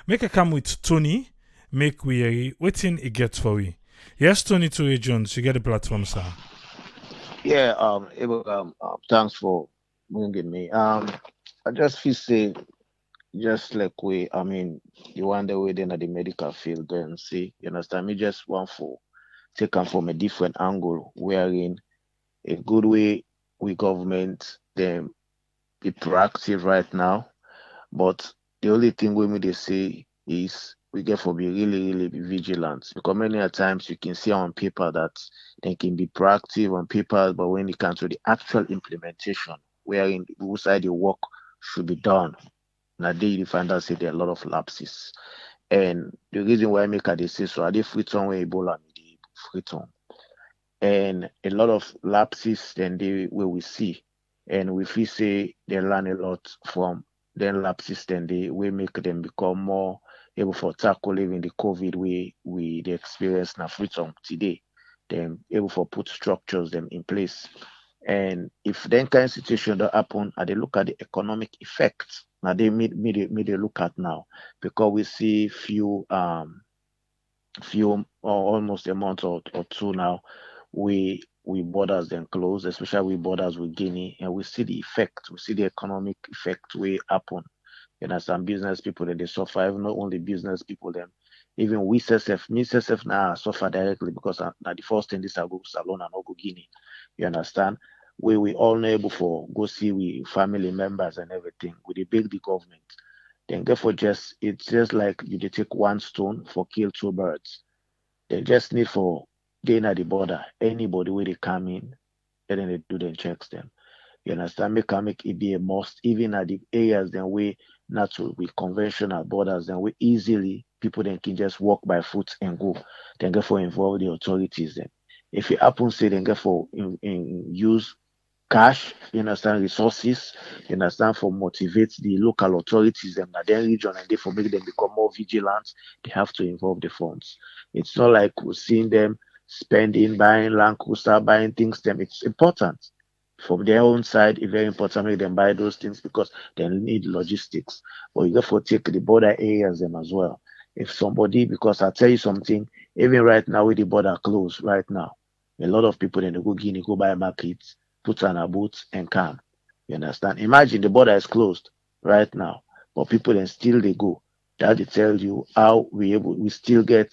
Make a come with Tony. Make we waiting it gets for we. Yes, Tony Toure Jones, you get the platform, sir. Yeah, thanks for bringing me. I just feel say, just like you wonder within the medical field and see, you understand me, just want for take them from a different angle, wherein a good way we government them be proactive right now. But the only thing we may say is we get for be really be vigilant, because many a times you can see on paper that they can be proactive on paper, but when it comes to the actual implementation, wherein whose side the work should be done, now you find out say there are a lot of lapses. And the reason why I make a decision, so are they free on where Ebola the free on, and a lot of lapses then they where we see, and we feel say they learn a lot from then lapses, then they will make them become more able for tackle even the COVID we the experience now free on today, then able for put structures them in place. And if then kind of situation that happen, and they look at the economic effects, now they made look at now, because we see few or almost a month or two now, we borders then close, especially we borders with Guinea, and we see the effect, we see the economic effect we happen. You know, some business people that they suffer, even not only business people them, even we self, me self now suffer directly, because now the first thing this I go Salon and not go Guinea. You understand? We all know able for go see we family members and everything. We they beg the government. Then therefore it's just like you they take one stone for kill two birds. They just need for they at the border. Anybody where they come in, and then they do then checks them. You understand? Make it be a must, even at the areas then we natural with conventional borders, then we easily people then can just walk by foot and go. Then therefore involve the authorities then. If it happens, say then therefore use cash, you understand, resources, you understand, for motivate the local authorities and that then region, and therefore make them become more vigilant, they have to involve the funds. It's not like we're seeing them spending, buying land cruiser, buying things them. It's important. From their own side, it's very important make them buy those things, because they need logistics. But you therefore take the border areas them as well. If somebody, because I tell you something, even right now with the border closed right now, a lot of people then they go Guinea, go buy markets, put on a boot and come. You understand? Imagine the border is closed right now, but people then still they go. That it tells you how we still get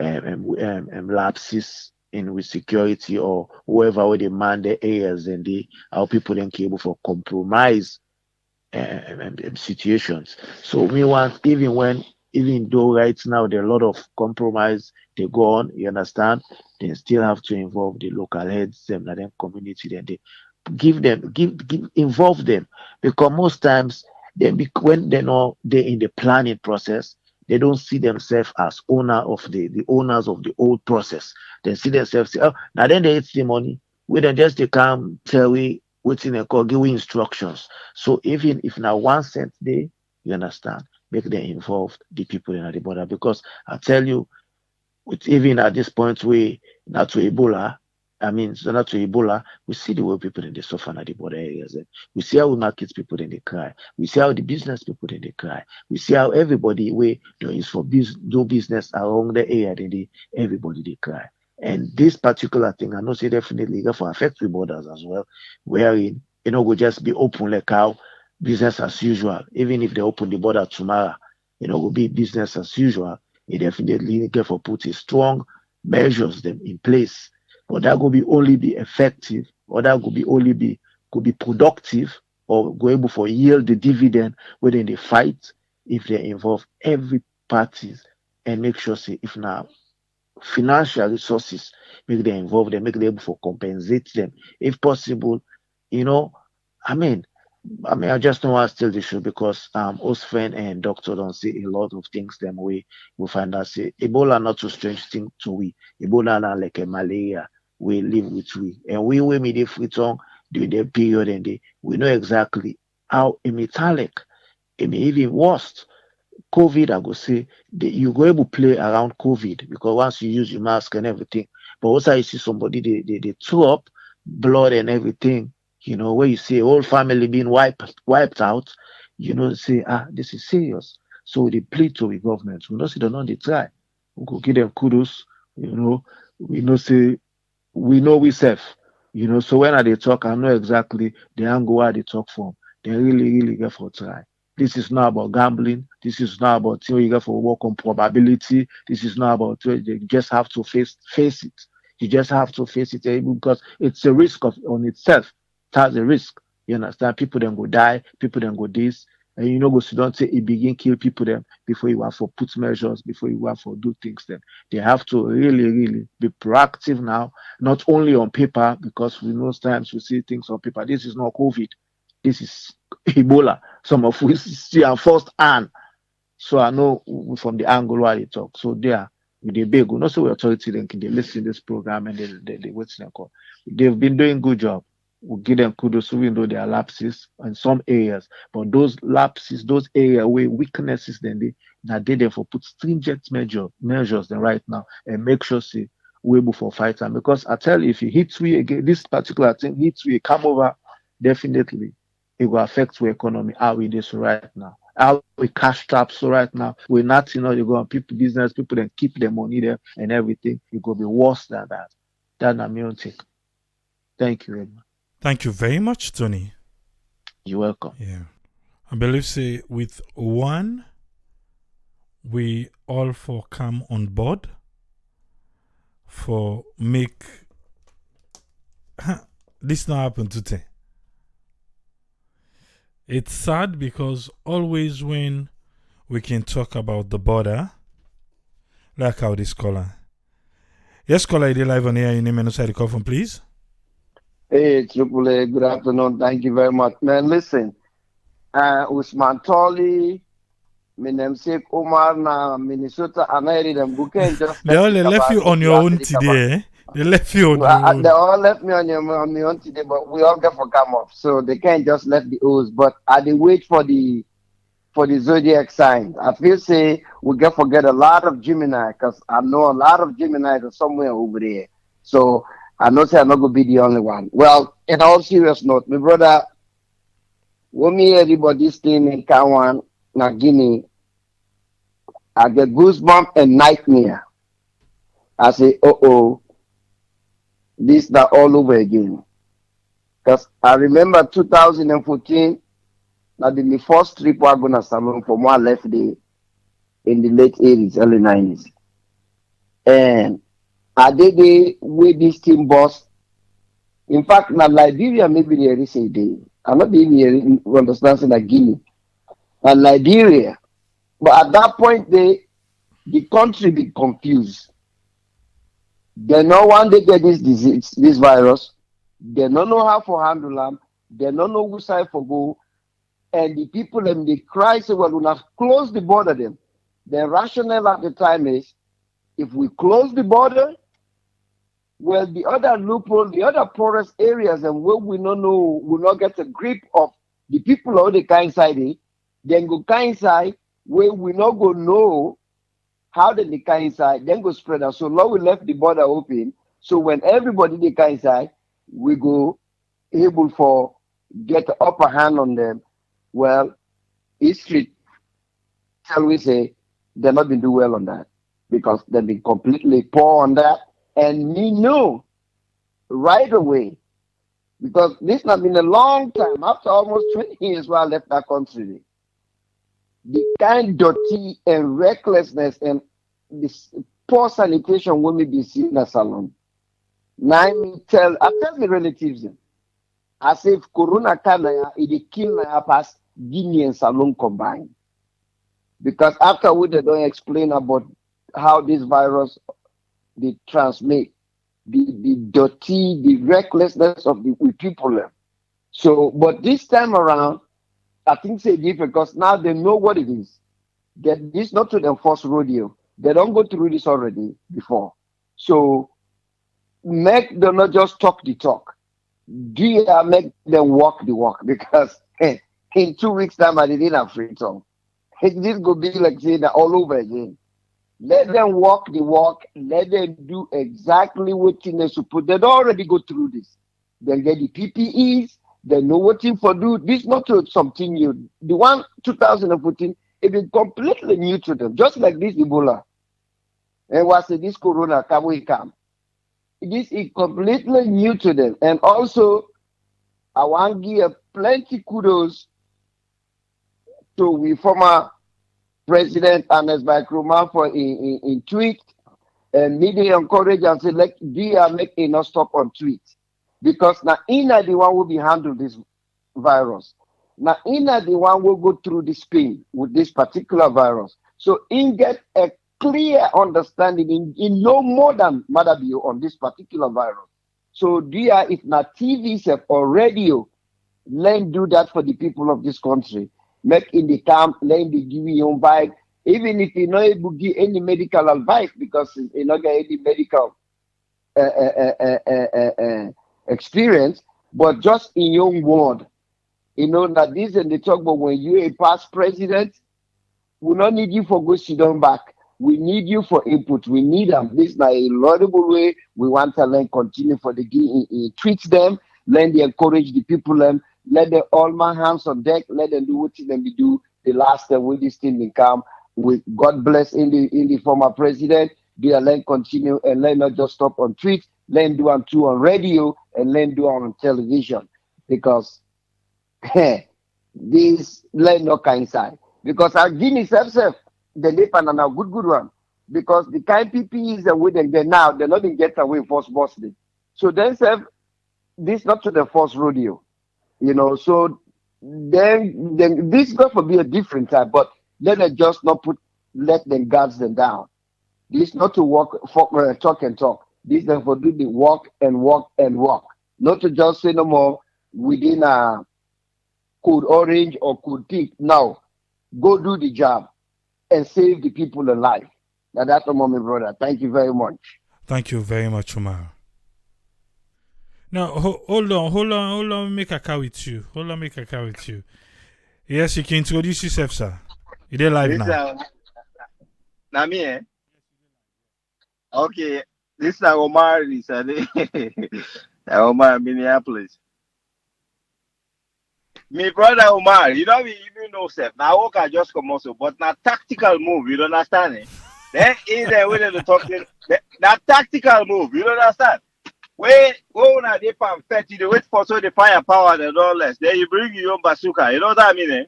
lapses in with security or whoever would demand the areas, and how people then able for compromise situations. So we want, even though right now there are a lot of compromise they go on, you understand, they still have to involve the local heads, them and then community, then they give involve them, because most times when they know they're in the planning process, They don't see themselves as the owners of the old process. They see themselves say, oh, now then they eat the money. We then just they come tell we waiting and call give we instructions. So even if now 1 cent day, you understand, make them involve the people in the border. Because I tell you, with even at this point we not to Ebola, I mean so not to Ebola, we see the way people in the suffer at the border areas. We see how we market people in the cry. We see how the business people in the cry. We see how everybody we is for do business around the area everybody they cry. And this particular thing, I know say definitely going for affect the borders as well, wherein go just be open like how business as usual. Even if they open the border tomorrow, will be business as usual. It definitely need for put a strong measures them in place. But that could be only be effective, or that could be productive, or go able for yield the dividend within the fight if they involve every parties and make sure say if now financial resources make them involve them, make them able for compensate them if possible. You know, I mean, I just don't want to steal the show because us friend and doctor don't say a lot of things them we find out say Ebola not too strange thing to we. Ebola not like a malaria we live with we. And we made a free tongue during the period and we know exactly how a metallic, it may even worse. COVID, I go say you go able to play around COVID because once you use your mask and everything. But also you see somebody they throw up blood and everything, where you see a whole family being wiped out, say this is serious. So they plead to the government. We know say they not they try. We go give them kudos, we know say we know we safe. So when I they talk, I know exactly the angle where they talk from. They really get for try. This is not about gambling. This is not about you get for work on probability. This is not about you just have to face it. You just have to face it because it's a risk on itself. It has a risk. You understand? People then go die. People then go this. And go sit down say it begin kill people them before you have for put measures, before you have for do things then. They have to really be proactive now, not only on paper, because we most times we see things on paper. This is not COVID. This is Ebola. Some of we see our first hand. So I know from the angle where they talk. So there, with the big, not so authority, they listen to this program and they wait to call. They've been doing good job. We give them kudos even though there are lapses in some areas. But those lapses, those area where weaknesses, then they therefore put stringent measures then right now and make sure see we able for fight time. Because I tell you, if you hit we again, this particular thing hits we come over, definitely it will affect the economy how it is right now. How we cash traps so right now. We're not, you go on people business, people then keep their money there and everything. It will be worse than that. That's my own take. Thank you, Edmund. Thank you very much, Tony. You're welcome. Yeah. I believe say with one, we all for come on board for make this not happen today. It's sad because always when we can talk about the border, like how this caller. Yes, caller, you live on air. Your name and outside the call from, please. Hey, Triple A, good afternoon. Thank you very much. Man, listen, Usman Tolly, Minemsek Omar, na Minnesota, and I read them book and just. They all left you on your own today, eh? They left you on your own. They all left me on my own today, but we all get for come up. So they can't just let the O's. But I did wait for the zodiac signs. I feel say we get forget a lot of Gemini because I know a lot of Gemini are somewhere over there. So I know say I'm not gonna be the only one. Well, in all serious note, my brother, when me everybody staying in Kawan, na Guinea, I get goosebump and nightmare. I say, this that all over again. Because I remember 2014, that the first trip we going to Salon from one left there in the late 80s, early 90s. And I did the way this team boss. In fact, now Liberia maybe there is a day. I'm not even understanding like Guinea. And Liberia. But at that point, the country be confused. They know one day get this disease, this virus. They don't know how to handle them. They don't know which side for go. And the people them they cry say, well, we'll have closed the border them. The rationale at the time is, if we close the border, well, the other loophole, the other porous areas, and where we don't know, will not get a grip of the people of the kind side, then go kind side where we not go know how the kind side, then go spread out. So now we left the border open. So when everybody the kind side, we go able for get the upper hand on them. Well, history tell we say they're not been do well on that because they've been completely poor on that. And me know right away because this not been a long time after almost 20 years when I left that country. The kind dirty and recklessness and this poor sanitation when we be seen in a salon. Now I tell the relatives as if Corona Canada it kill na pass Guinea and Salon combined. Because after we they don't explain about how this virus they transmit, the dirty, the recklessness of the people. So, but this time around, I think it's different because now they know what it is. That this not to them first rodeo. They don't go through this already before. So make them not just talk the talk. Make them walk the walk because in 2 weeks time I didn't have free tongue. This could be like saying that all over again. Let them walk the walk. Let them do exactly what they're supposed. They already go through this. They get the PPEs. They know what thing for do. This is not something new. The one 2014, it is completely new to them. Just like this Ebola. And was this Corona come. This is completely new to them. And also, I want to give plenty kudos to we former President Ernest Bakroma for in tweet and media encourage and say like make enough stop on tweet because now Ina the one will be handle this virus. Now Ina the one will go through this pain with this particular virus. So in get a clear understanding in no more than Madabio on this particular virus. So dear, if not TV set or radio, let do that for the people of this country. Make in the camp, let the give you own vibe. Even if you not able to give any medical advice because you not get any medical experience, but just in your own word, you know that this and they talk about when you a past president, we don't need you for go sit down back. We need you for input. We need them. This is a laudable way. We want to learn, continue for the treat them, learn they encourage the people them. Let them all my hands on deck. Let them do what them do. The last time with this thing come with God bless in the former president. They let continue and let not just stop on tweets. Let do on two on radio and let do on television because this let not kind side because our Guinea self the Nepal and a good one because the kind PPEs and with them there now they're not in get away first boss day. So then this not to the first rodeo. You know, so then this going to be a different type, but let them just not let them guards them down. This not to talk and talk. This is for do the walk and walk and walk. Not to just say no more within a code orange or code pink. Now, go do the job and save the people alive. Now that's the moment, brother. Thank you very much. Thank you very much, Umar. Now, hold on, make a car with you. Yes, you can introduce yourself, sir. You're live now. Now me, eh? Okay, this is Omar, Omar, Minneapolis. Me brother Omar, you know me, you know, sir. Now, I just come also, but not tactical move, you don't understand it? Then, in there, when they're talking, that tactical move, you don't understand? When on they pump 30, they wait for so the firepower and all less. Then you bring your own bazooka. You know what I mean? Eh?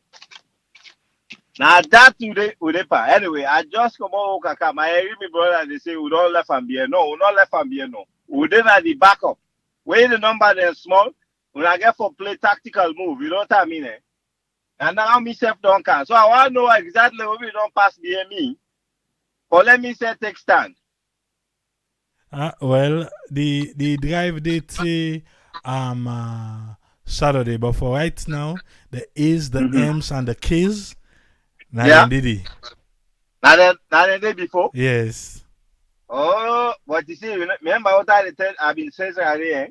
Now that today, anyway, I just come on Kaka. My hear me brother, they say we don't left and be no, we not left and be no. We then at the backup. When the number then small, when I get for play tactical move, you know what I mean? Eh? And now me self don't can. So I want to know exactly what we don't pass me. But let me say take stand. Well, the drive date say Saturday, but for right now, the A's, the M's, and the K's. Now, Yeah. Didi. Not the day before. Yes. Oh, but you see, remember what I've been saying earlier.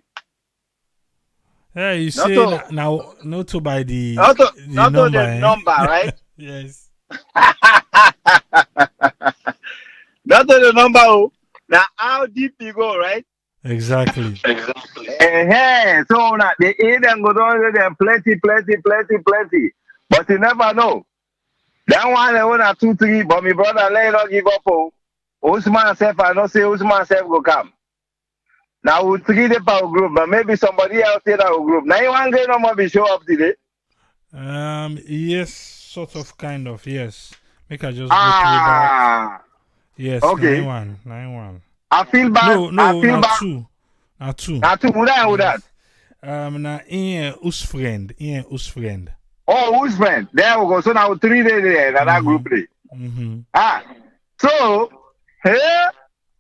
Yeah, you Not say to, now, not to by the not to number, the number, right? Yes. Not to the number. Oh. Now, how deep you go, right? Exactly. So now the aid and go down there plenty. But you never know. That one they want 2, 3, but my brother let not give up. Oh, Usman self, I don't say Usman self go come. Now we 3 the power group, but maybe somebody else in our group. Now you want to no more be show up today. Yes, sort of, kind of, yes. Make I just go through that. Yes, okay. 9-1. I feel bad. No, I feel not bad. 2. Not 2. Now 2, who that? Now in us friend. Oh, who's friend? There we go. So now 3 days there, that group play. So, hey,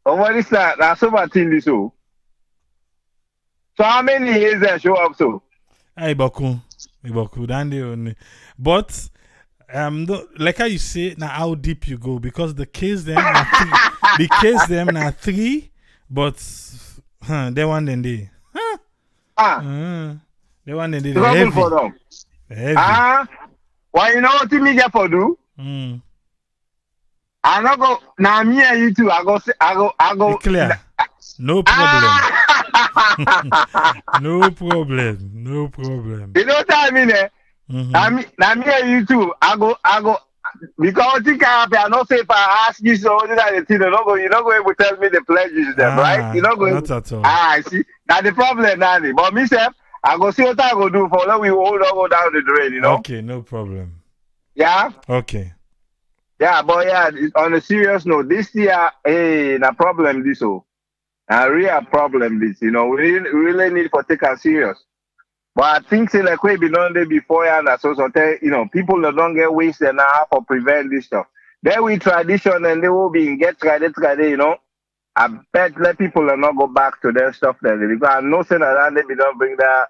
what is that? That's so much in this show. So how many years they show up so? Hey, Baku, only. But like how you say, now how deep you go, because the case them are 3. The case them are 3, but they want them they. They want them they. Trouble for them. Heavy. Why you know what me get for do? I not go now me and you two. I go. It's clear. No problem. No problem. You know what I mean? Now me and you two. I go. Because I think I not say if I ask you so that the thing, you're not going to tell me the pledges them, right? You're not going. Not at all. I see. That's the problem, Nanny. But myself, I go see what I go do for let we all go down the drain, you know. Okay, no problem. Yeah. Okay. Yeah, but yeah, on a serious note, this year, na problem this oh. A real problem this, you know. We really need to take it serious. But I think say like we been on there before and so you know, people that don't get wasted now for prevent this stuff. Then we tradition and they will be get tried, you know. I bet let people not go back to their stuff then because I know saying that they don't bring that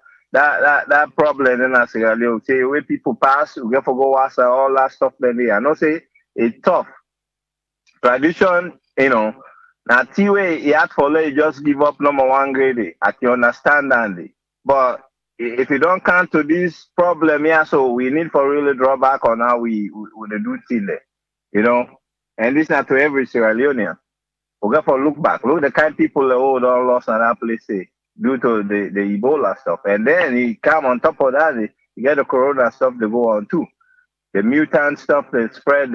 problem in us. They'll say when people pass, we get for go wash all that stuff then I know say it's tough. Tradition, you know, now T-way you have to follow, you just give up number 1 grade. I can understand that. But if you don't come to this problem here, so we need for really draw back on how we do things there. You know? And this not to every Sierra Leonean. We got for look back. Look the kind of people that don't lost on that place due to the Ebola stuff. And then he come on top of that, you get the corona stuff to go on too. The mutant stuff they spread.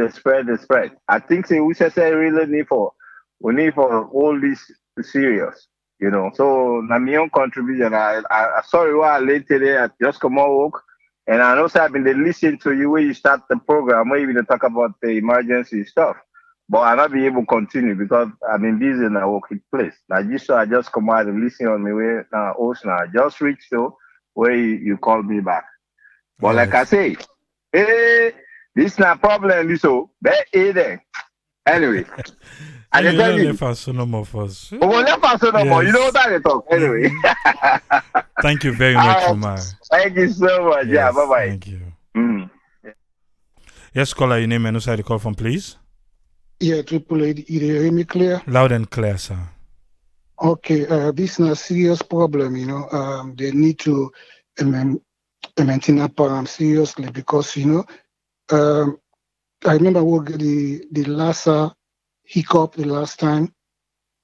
I think we should say really need for all this serious. You know, so my own contribution. I sorry why I late today. I just come out work, and I know I've been listening to you when you start the program, where you talk about the emergency stuff. But I not be able to continue because I've been busy in a working place. Now I just come out and listen on my way now. Also, I just reached to where you called me back. But like I say, this is not problem. This so that there. Anyway. I can tell you. Left us no more for us. Left us no more. You know what I talk. Anyway. Thank you very much, Umar. Thank you so much. Yes, yeah, bye-bye. Thank you. Yes, caller, your name and who side you call from, please? Yeah, Triple A, you hear me clear? Loud and clear, sir. Okay, this is a serious problem, you know. They need to maintain up seriously because, you know, I remember the last hiccup the last time.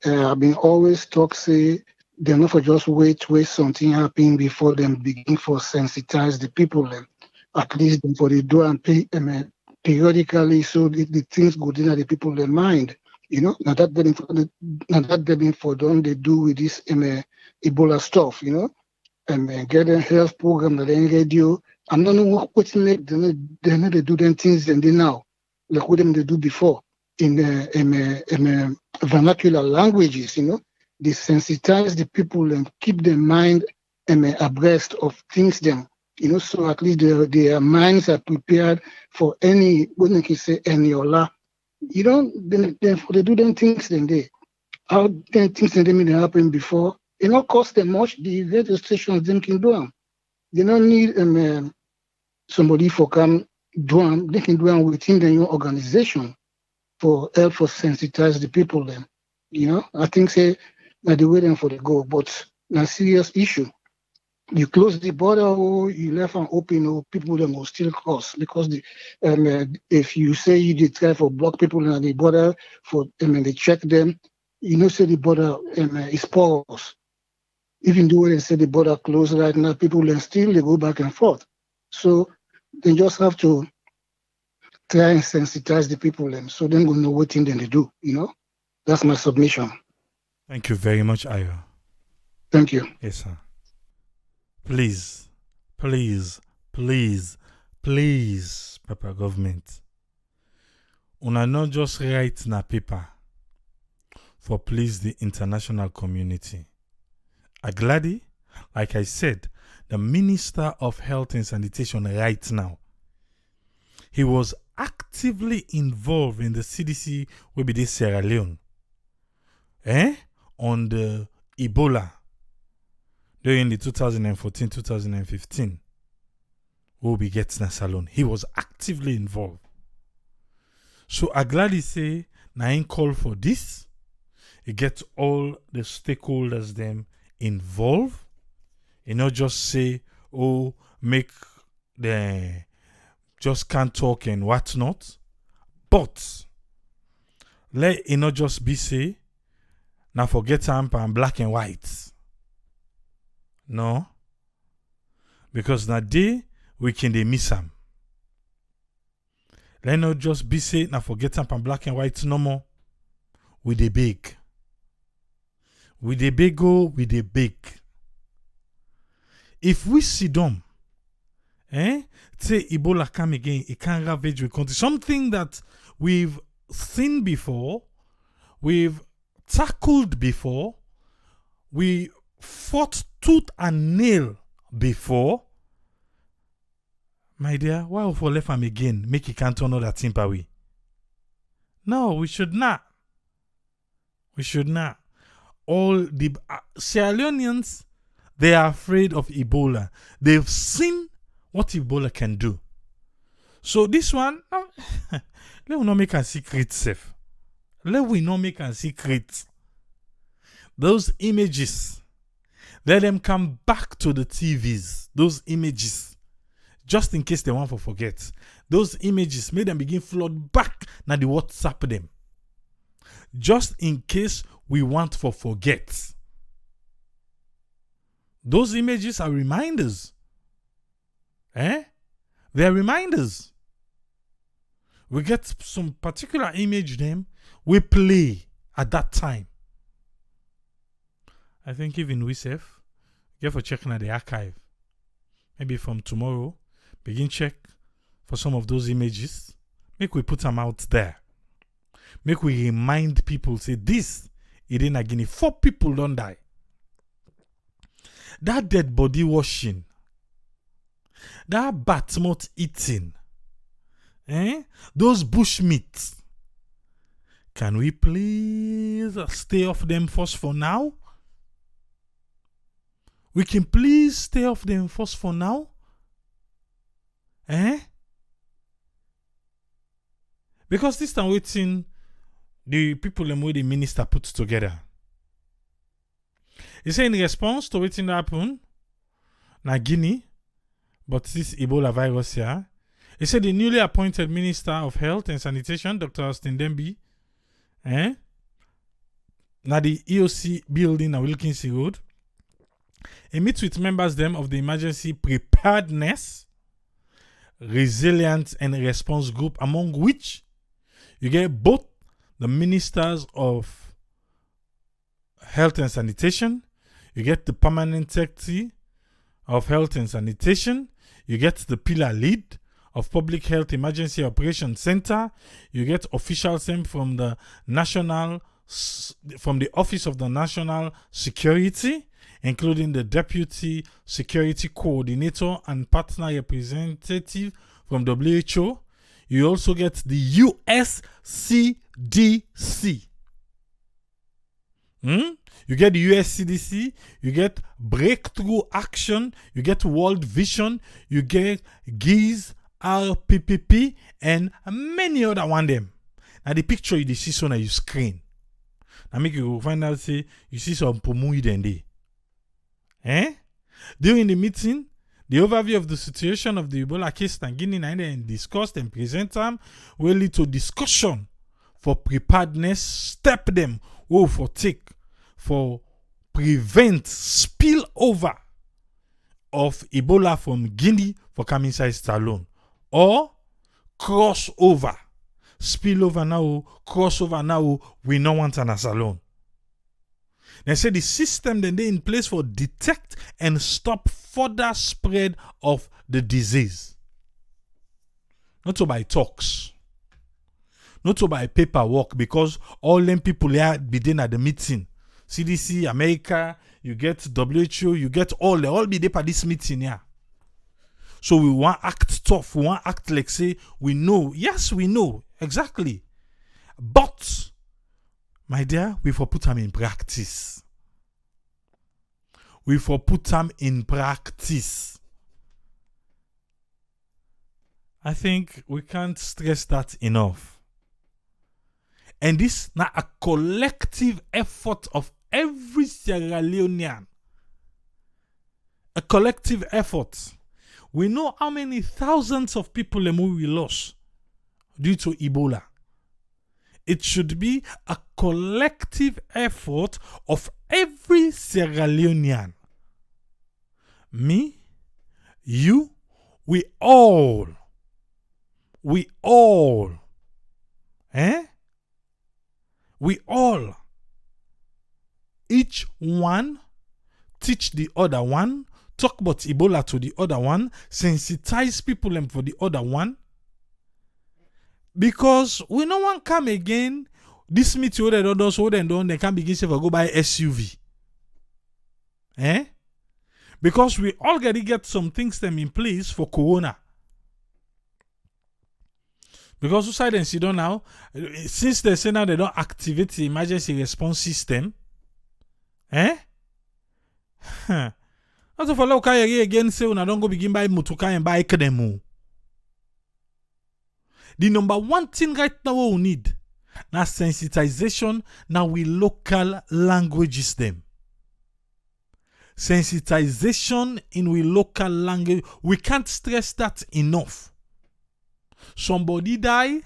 I've been always talk say they're not for just wait something happen before them begin for sensitize the people. At least for the do and pay periodically so the things go in at the people their mind. You know, not that they've been for done they do with this Ebola stuff, you know, and get a health program that they radio. I don't know what they need to do them things and they now, like what them they do before in vernacular languages, you know, they sensitize the people and keep their mind abreast of things them. You know, so at least their minds are prepared for any, what they can say, any ola. You know, they do them things then how them things that they happen before. It not cost them much. The registrations them can do them. They don't need somebody for come do them. They can do them within their own organization for help for sensitize the people then. I think say that the way them for the go, but a serious issue. You close the border or you left and open, or people then will still cross because if you say you did try for block people at the border for they check them, say the border is porous. Even though they say the border closed right now, people then still they go back and forth. So they just have to try and sensitize the people then, so they will know what thing they do. That's my submission. Thank you very much, Ayo. Thank you. Yes, sir. Please, please, please, please, Papa government. Una not just write na paper for please the international community. Agladi, like I said, the Minister of Health and Sanitation right now, he was actively involved in the CDC will be this Sierra Leone. On the Ebola during the 2014-2015 will be getting a salon. He was actively involved. So I gladly say, na in call for this. He gets all the stakeholders them involved. You not just say, make the just can't talk and whatnot. But let it not just be say, now forget amp and black and white. No. Because na day we can they miss them. Let not just be say now forget amp and black and white no more. With the big. With the big go, with the big. If we see them, say Ebola come again, it can ravage the country. Something that we've seen before, we've tackled before, we fought tooth and nail before. My dear, why for left him again? Make it can't turn all that simple way. No, we should not. We should not. All the Sierra Leoneans, they are afraid of Ebola. They've seen what Ebola can do. So this one, let we not make a secret safe. Let we not make a secret. Those images, let them come back to the TVs. Those images, just in case they want to forget. Those images, make them begin flood back now the WhatsApp them. Just in case we want to forget. Those images are reminders. They are reminders. We get some particular image them, we play at that time. I think even we safe, get for checking at the archive. Maybe from tomorrow, begin check for some of those images. Make we put them out there. Make we remind people, say this, it in a Guinea. 4 people don't die. That dead body washing. That bat mouth eating. Those bush meat. Can we please stay off them first for now? We can please stay off them first for now? Because this time waiting the people and the minister put together. He said in response to waiting to happen, na Guinea, but this Ebola virus here, he said the newly appointed Minister of Health and Sanitation, Dr. Presidentbio, na the EOC building at Wilkinson Road, he meets with members them of the emergency preparedness, resilience and response group, among which you get both the ministers of health and sanitation, you get the permanent secretary of health and sanitation, you get the pillar lead of public health emergency operations center, you get officials from the office of the national security, including the deputy security coordinator and partner representative from WHO. You also get the USCDC. You get the USCDC, you get Breakthrough Action, you get World Vision, you get GIZ, RPPP, and many other one them. Now the picture you see so on your screen. Now make you find out say you see some pomu then day. During the meeting, the overview of the situation of the Ebola case in Guinea and discussed and present them will lead to discussion for preparedness, step them for take for prevent spillover of Ebola from Guinea for coming inside alone or crossover. Spillover now, crossover now, we no want an alone. They say the system then they in place for detect and stop further spread of the disease. Not to by talks. Not to by paperwork because all them people here be there at the meeting. CDC, America, you get WHO, you get they all be there at this meeting here. So we want act tough. We want act like say we know. Yes, we know. Exactly. But, my dear, we for put them in practice. We for put them in practice. I think we can't stress that enough. And this now a collective effort of every Sierra Leonean. A collective effort. We know how many thousands of people we lost due to Ebola. It should be a collective effort of every Sierra Leonean. Me, you, we all. We all. We all. Each one teach the other one, talk about Ebola to the other one, sensitize people for the other one. Because we no one come again, this meeting they don't so they can begin to go buy SUV. Because we already get some things them in place for Corona. Because outside and see now, since they say now they don't activate the emergency response system, Not to follow Kayari again say una don't go begin buy motoka and buy kedemu. The number one thing right now we need now sensitization now we local languages them. Sensitization in we local language. We can't stress that enough. Somebody die,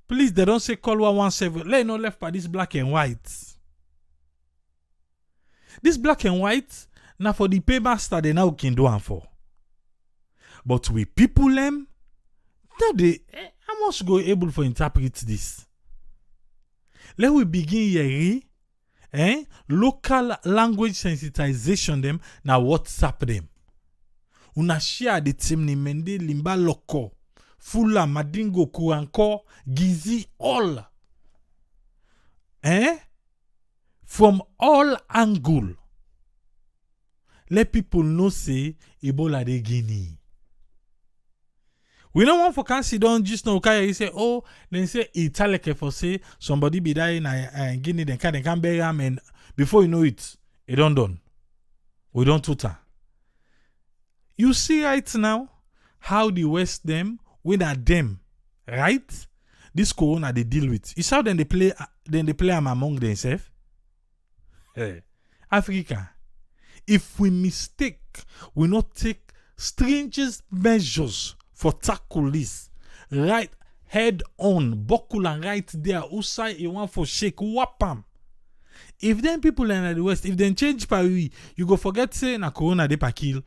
please they don't say call 117. Let no left by this black and white. This black and white now for the paymaster they now can do and for. But we people them that they I must go able to interpret this. Let we begin here. Local language sensitization them now WhatsApp them. Una share the team ni mende limba loko. Fula madingo kuanko gizi all. From all angle. Let people know say Ebola de Guinea. We don't want for can sit down just now okay say then say Italike for say somebody be dying in Guinea then can bury him and before you know it don't done. We don't tutor. You see right now how the West them when at them, right? This corona they deal with. You saw then they play them among themselves. Africa. If we mistake, we not take strangest measures for tackle this. Right head on, buckle and right there. Outside you want for shake, whapam. If them people in the West, if they change Paris, you go forget say na corona they pa kill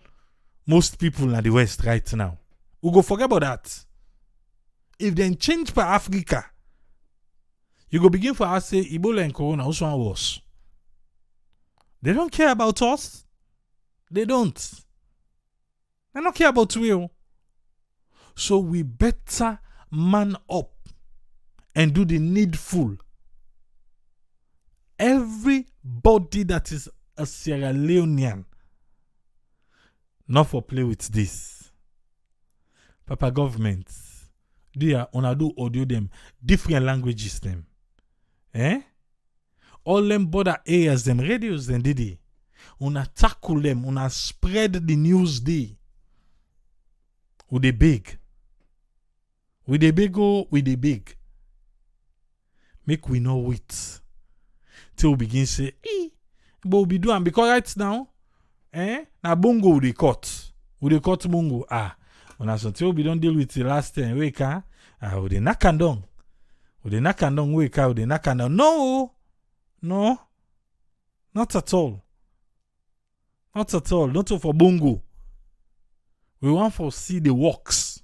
most people in the West right now. We go forget about that. If they change by Africa, you go begin for us say Ebola and corona also worse. They don't care about us. They don't. They don't care about you. So we better man up and do the needful. Everybody that is a Sierra Leonean, not for play with this. Papa government, they on do audio them different languages them. All them border areas them radios them did it. Una tackle them, una spread the news day. With the big. With the big. make we no wait till we begin say, but we be doing because right now, na bongo we dey cut. We dey cut bongo. When I until we don't deal with the last thing, we can we dey knock and down. We dey knock and down, we dey knock and down. No, not at all. Not at all. Not for bongo. We want to see the works.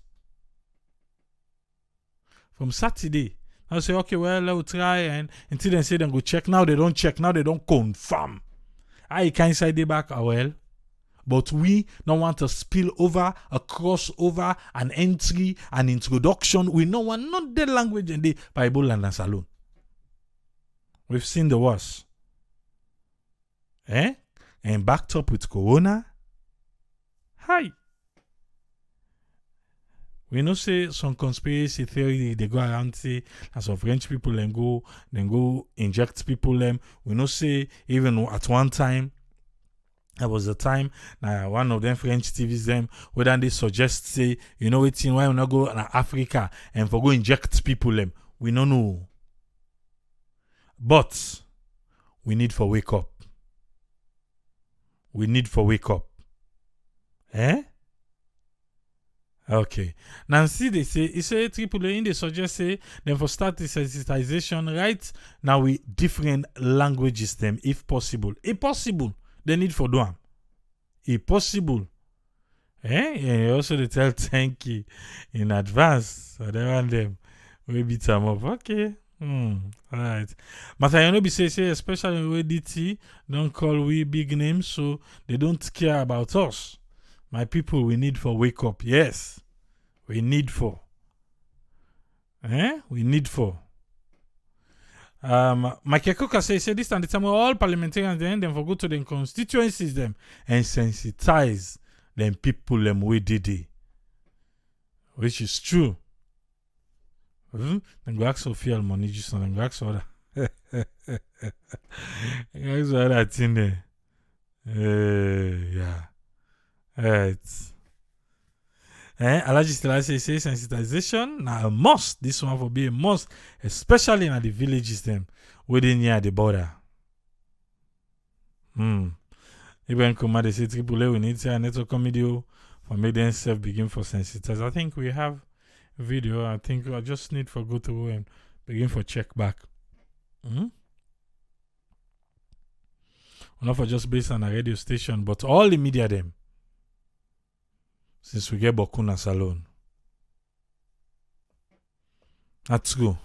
From Saturday, I say, okay, well, let's try and until they say they go check. Now they don't check. Now they don't confirm. I can't say they back well. But we don't want to spill over, a crossover, an entry, an introduction. We don't want not the language in the Bible and a saloon. We've seen the worst. And backed up with Corona. Hi. We know say some conspiracy theory they go around say and some French people then go inject people them. We know say even at one time there was a time one of them French TVs them where they suggest say why we not go to Africa and for go inject people them. We don't know. But we need for wake up. We need for wake up. Okay. Now see they say AAA they suggest say then for start the sensitization right now we different languages them if possible. Impossible. They need for do them. Impossible. And also they tell thank you in advance. So they want them we beat them up. Okay. Alright. But I know be say especially with DT don't call we big names so they don't care about us. My people, we need for wake up. Yes. We need for. We need for. Michael Coker say this and the time all parliamentarians then for go to the constituencies them and sensitize them people them we did it. Which is true. Then go ask Sophia money just on go ask other. Ask other thing there. Yeah. Right. Alaji Stella say sensitization now a must. This one for be a must, especially in the villages them within near the border. Even Kuma they say AAA we need to a network comedy for make themselves begin for sensitize. I think we have video. I think I just need for go to and begin for check back. Not for just based on a radio station, but all the media them. Since we get Bokuna Salon. Let's go.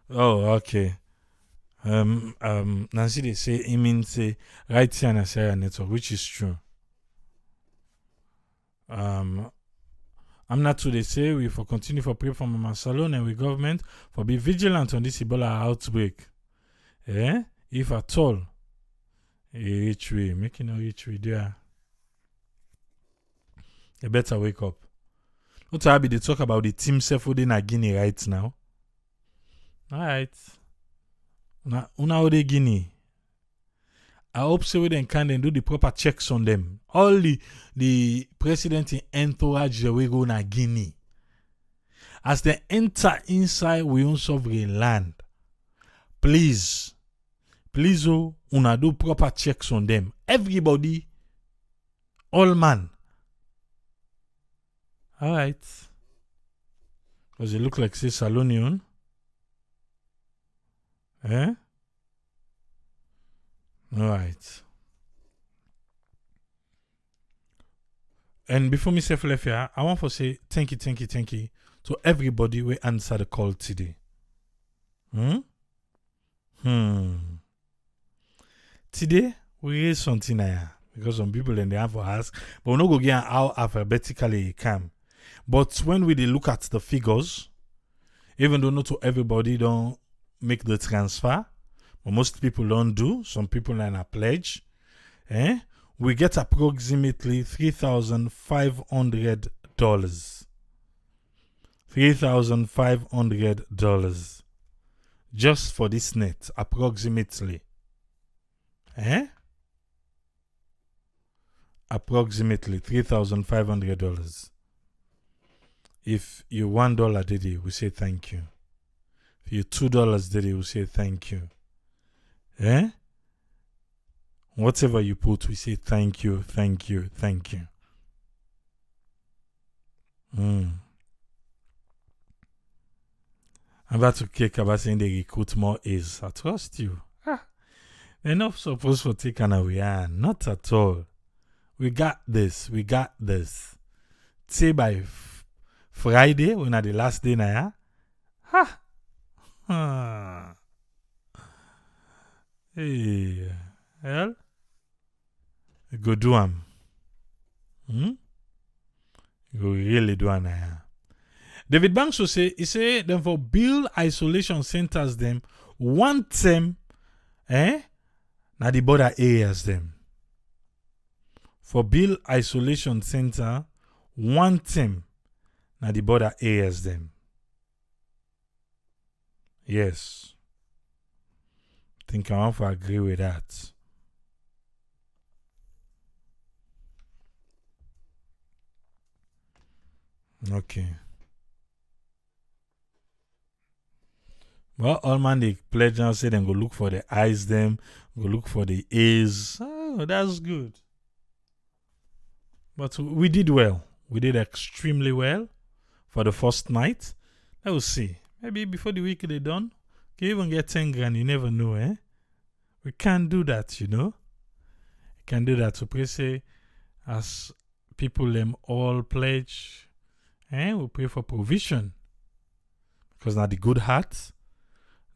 Oh, okay. Nancy they say it means say right here and Assyria network, which is true. I'm not too they say we for continue for pray for Mama Salon and we government for be vigilant on this Ebola outbreak. If at all reach way, making a reach way there. You better wake up. What I be they talk about the team self in Guinea right now. Alright. Una Guinea. I hope so we then can do the proper checks on them. All the president in entourage we go na Guinea. As they enter inside we own sovereign land. Please una do proper checks on them. Everybody, all man. Alright. Does it look like say Salonion? Alright. And before me say left here, I want to say thank you to everybody who answered the call today. Today, we raise something here. Because some people then they have to ask, but we're not going to get how alphabetically it can. But when we look at the figures, even though not to everybody don't make the transfer, but most people don't do, some people are in a pledge, we get approximately $3,500. $3,500 just for this net, approximately. Approximately $3,500. If you $1 did it, we say thank you. If you $2 did it, we say thank you. Eh? Whatever you put, we say thank you, thank you, thank you. I'm about to kick about saying they recruit more A's. I trust you. They're not supposed to take an away. Not at all. We got this. We got this. Say by Friday, when are the last day now? Hey, well, go do them. You go really do them now. David Banks will say, he say them for build isolation centers them one term, now the border areas them. For build isolation center one term, now the border areas them. Yes. I think I want to agree with that. Okay. Well, all man, they pledge now say them go look for the eyes them, go look for the A's. Oh, that's good. But we did well. We did extremely well for the first night. Let us see. Maybe before the week they done, can even get 10 grand. You never know, eh? We can't do that, you know. We can do that. So please say, as people them all pledge, we pray for provision. Because now the good heart,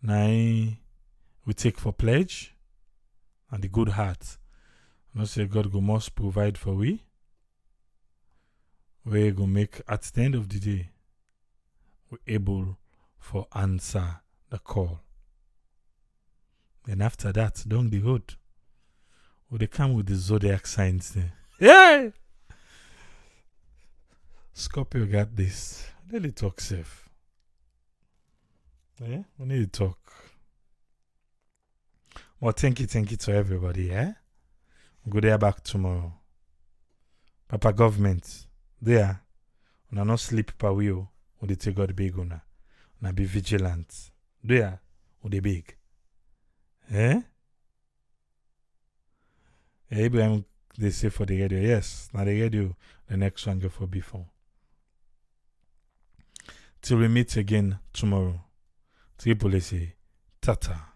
now we take for pledge, and the good heart. Not say God go must provide for we. We go make at the end of the day, we're able for answer the call. Then after that, down the road, they come with the zodiac signs there. Yeah! Scorpio got this. Let it talk safe. Yeah, we need to talk. Well, thank you to everybody, yeah? We'll go there back tomorrow. Papa government, there, una not sleep per wheel, or they take God big una. Una be vigilant. There, or they big. Eh? Abraham, they say for the radio, yes. Now the radio, the next one go for before. Till we meet again tomorrow. Triple say, tata.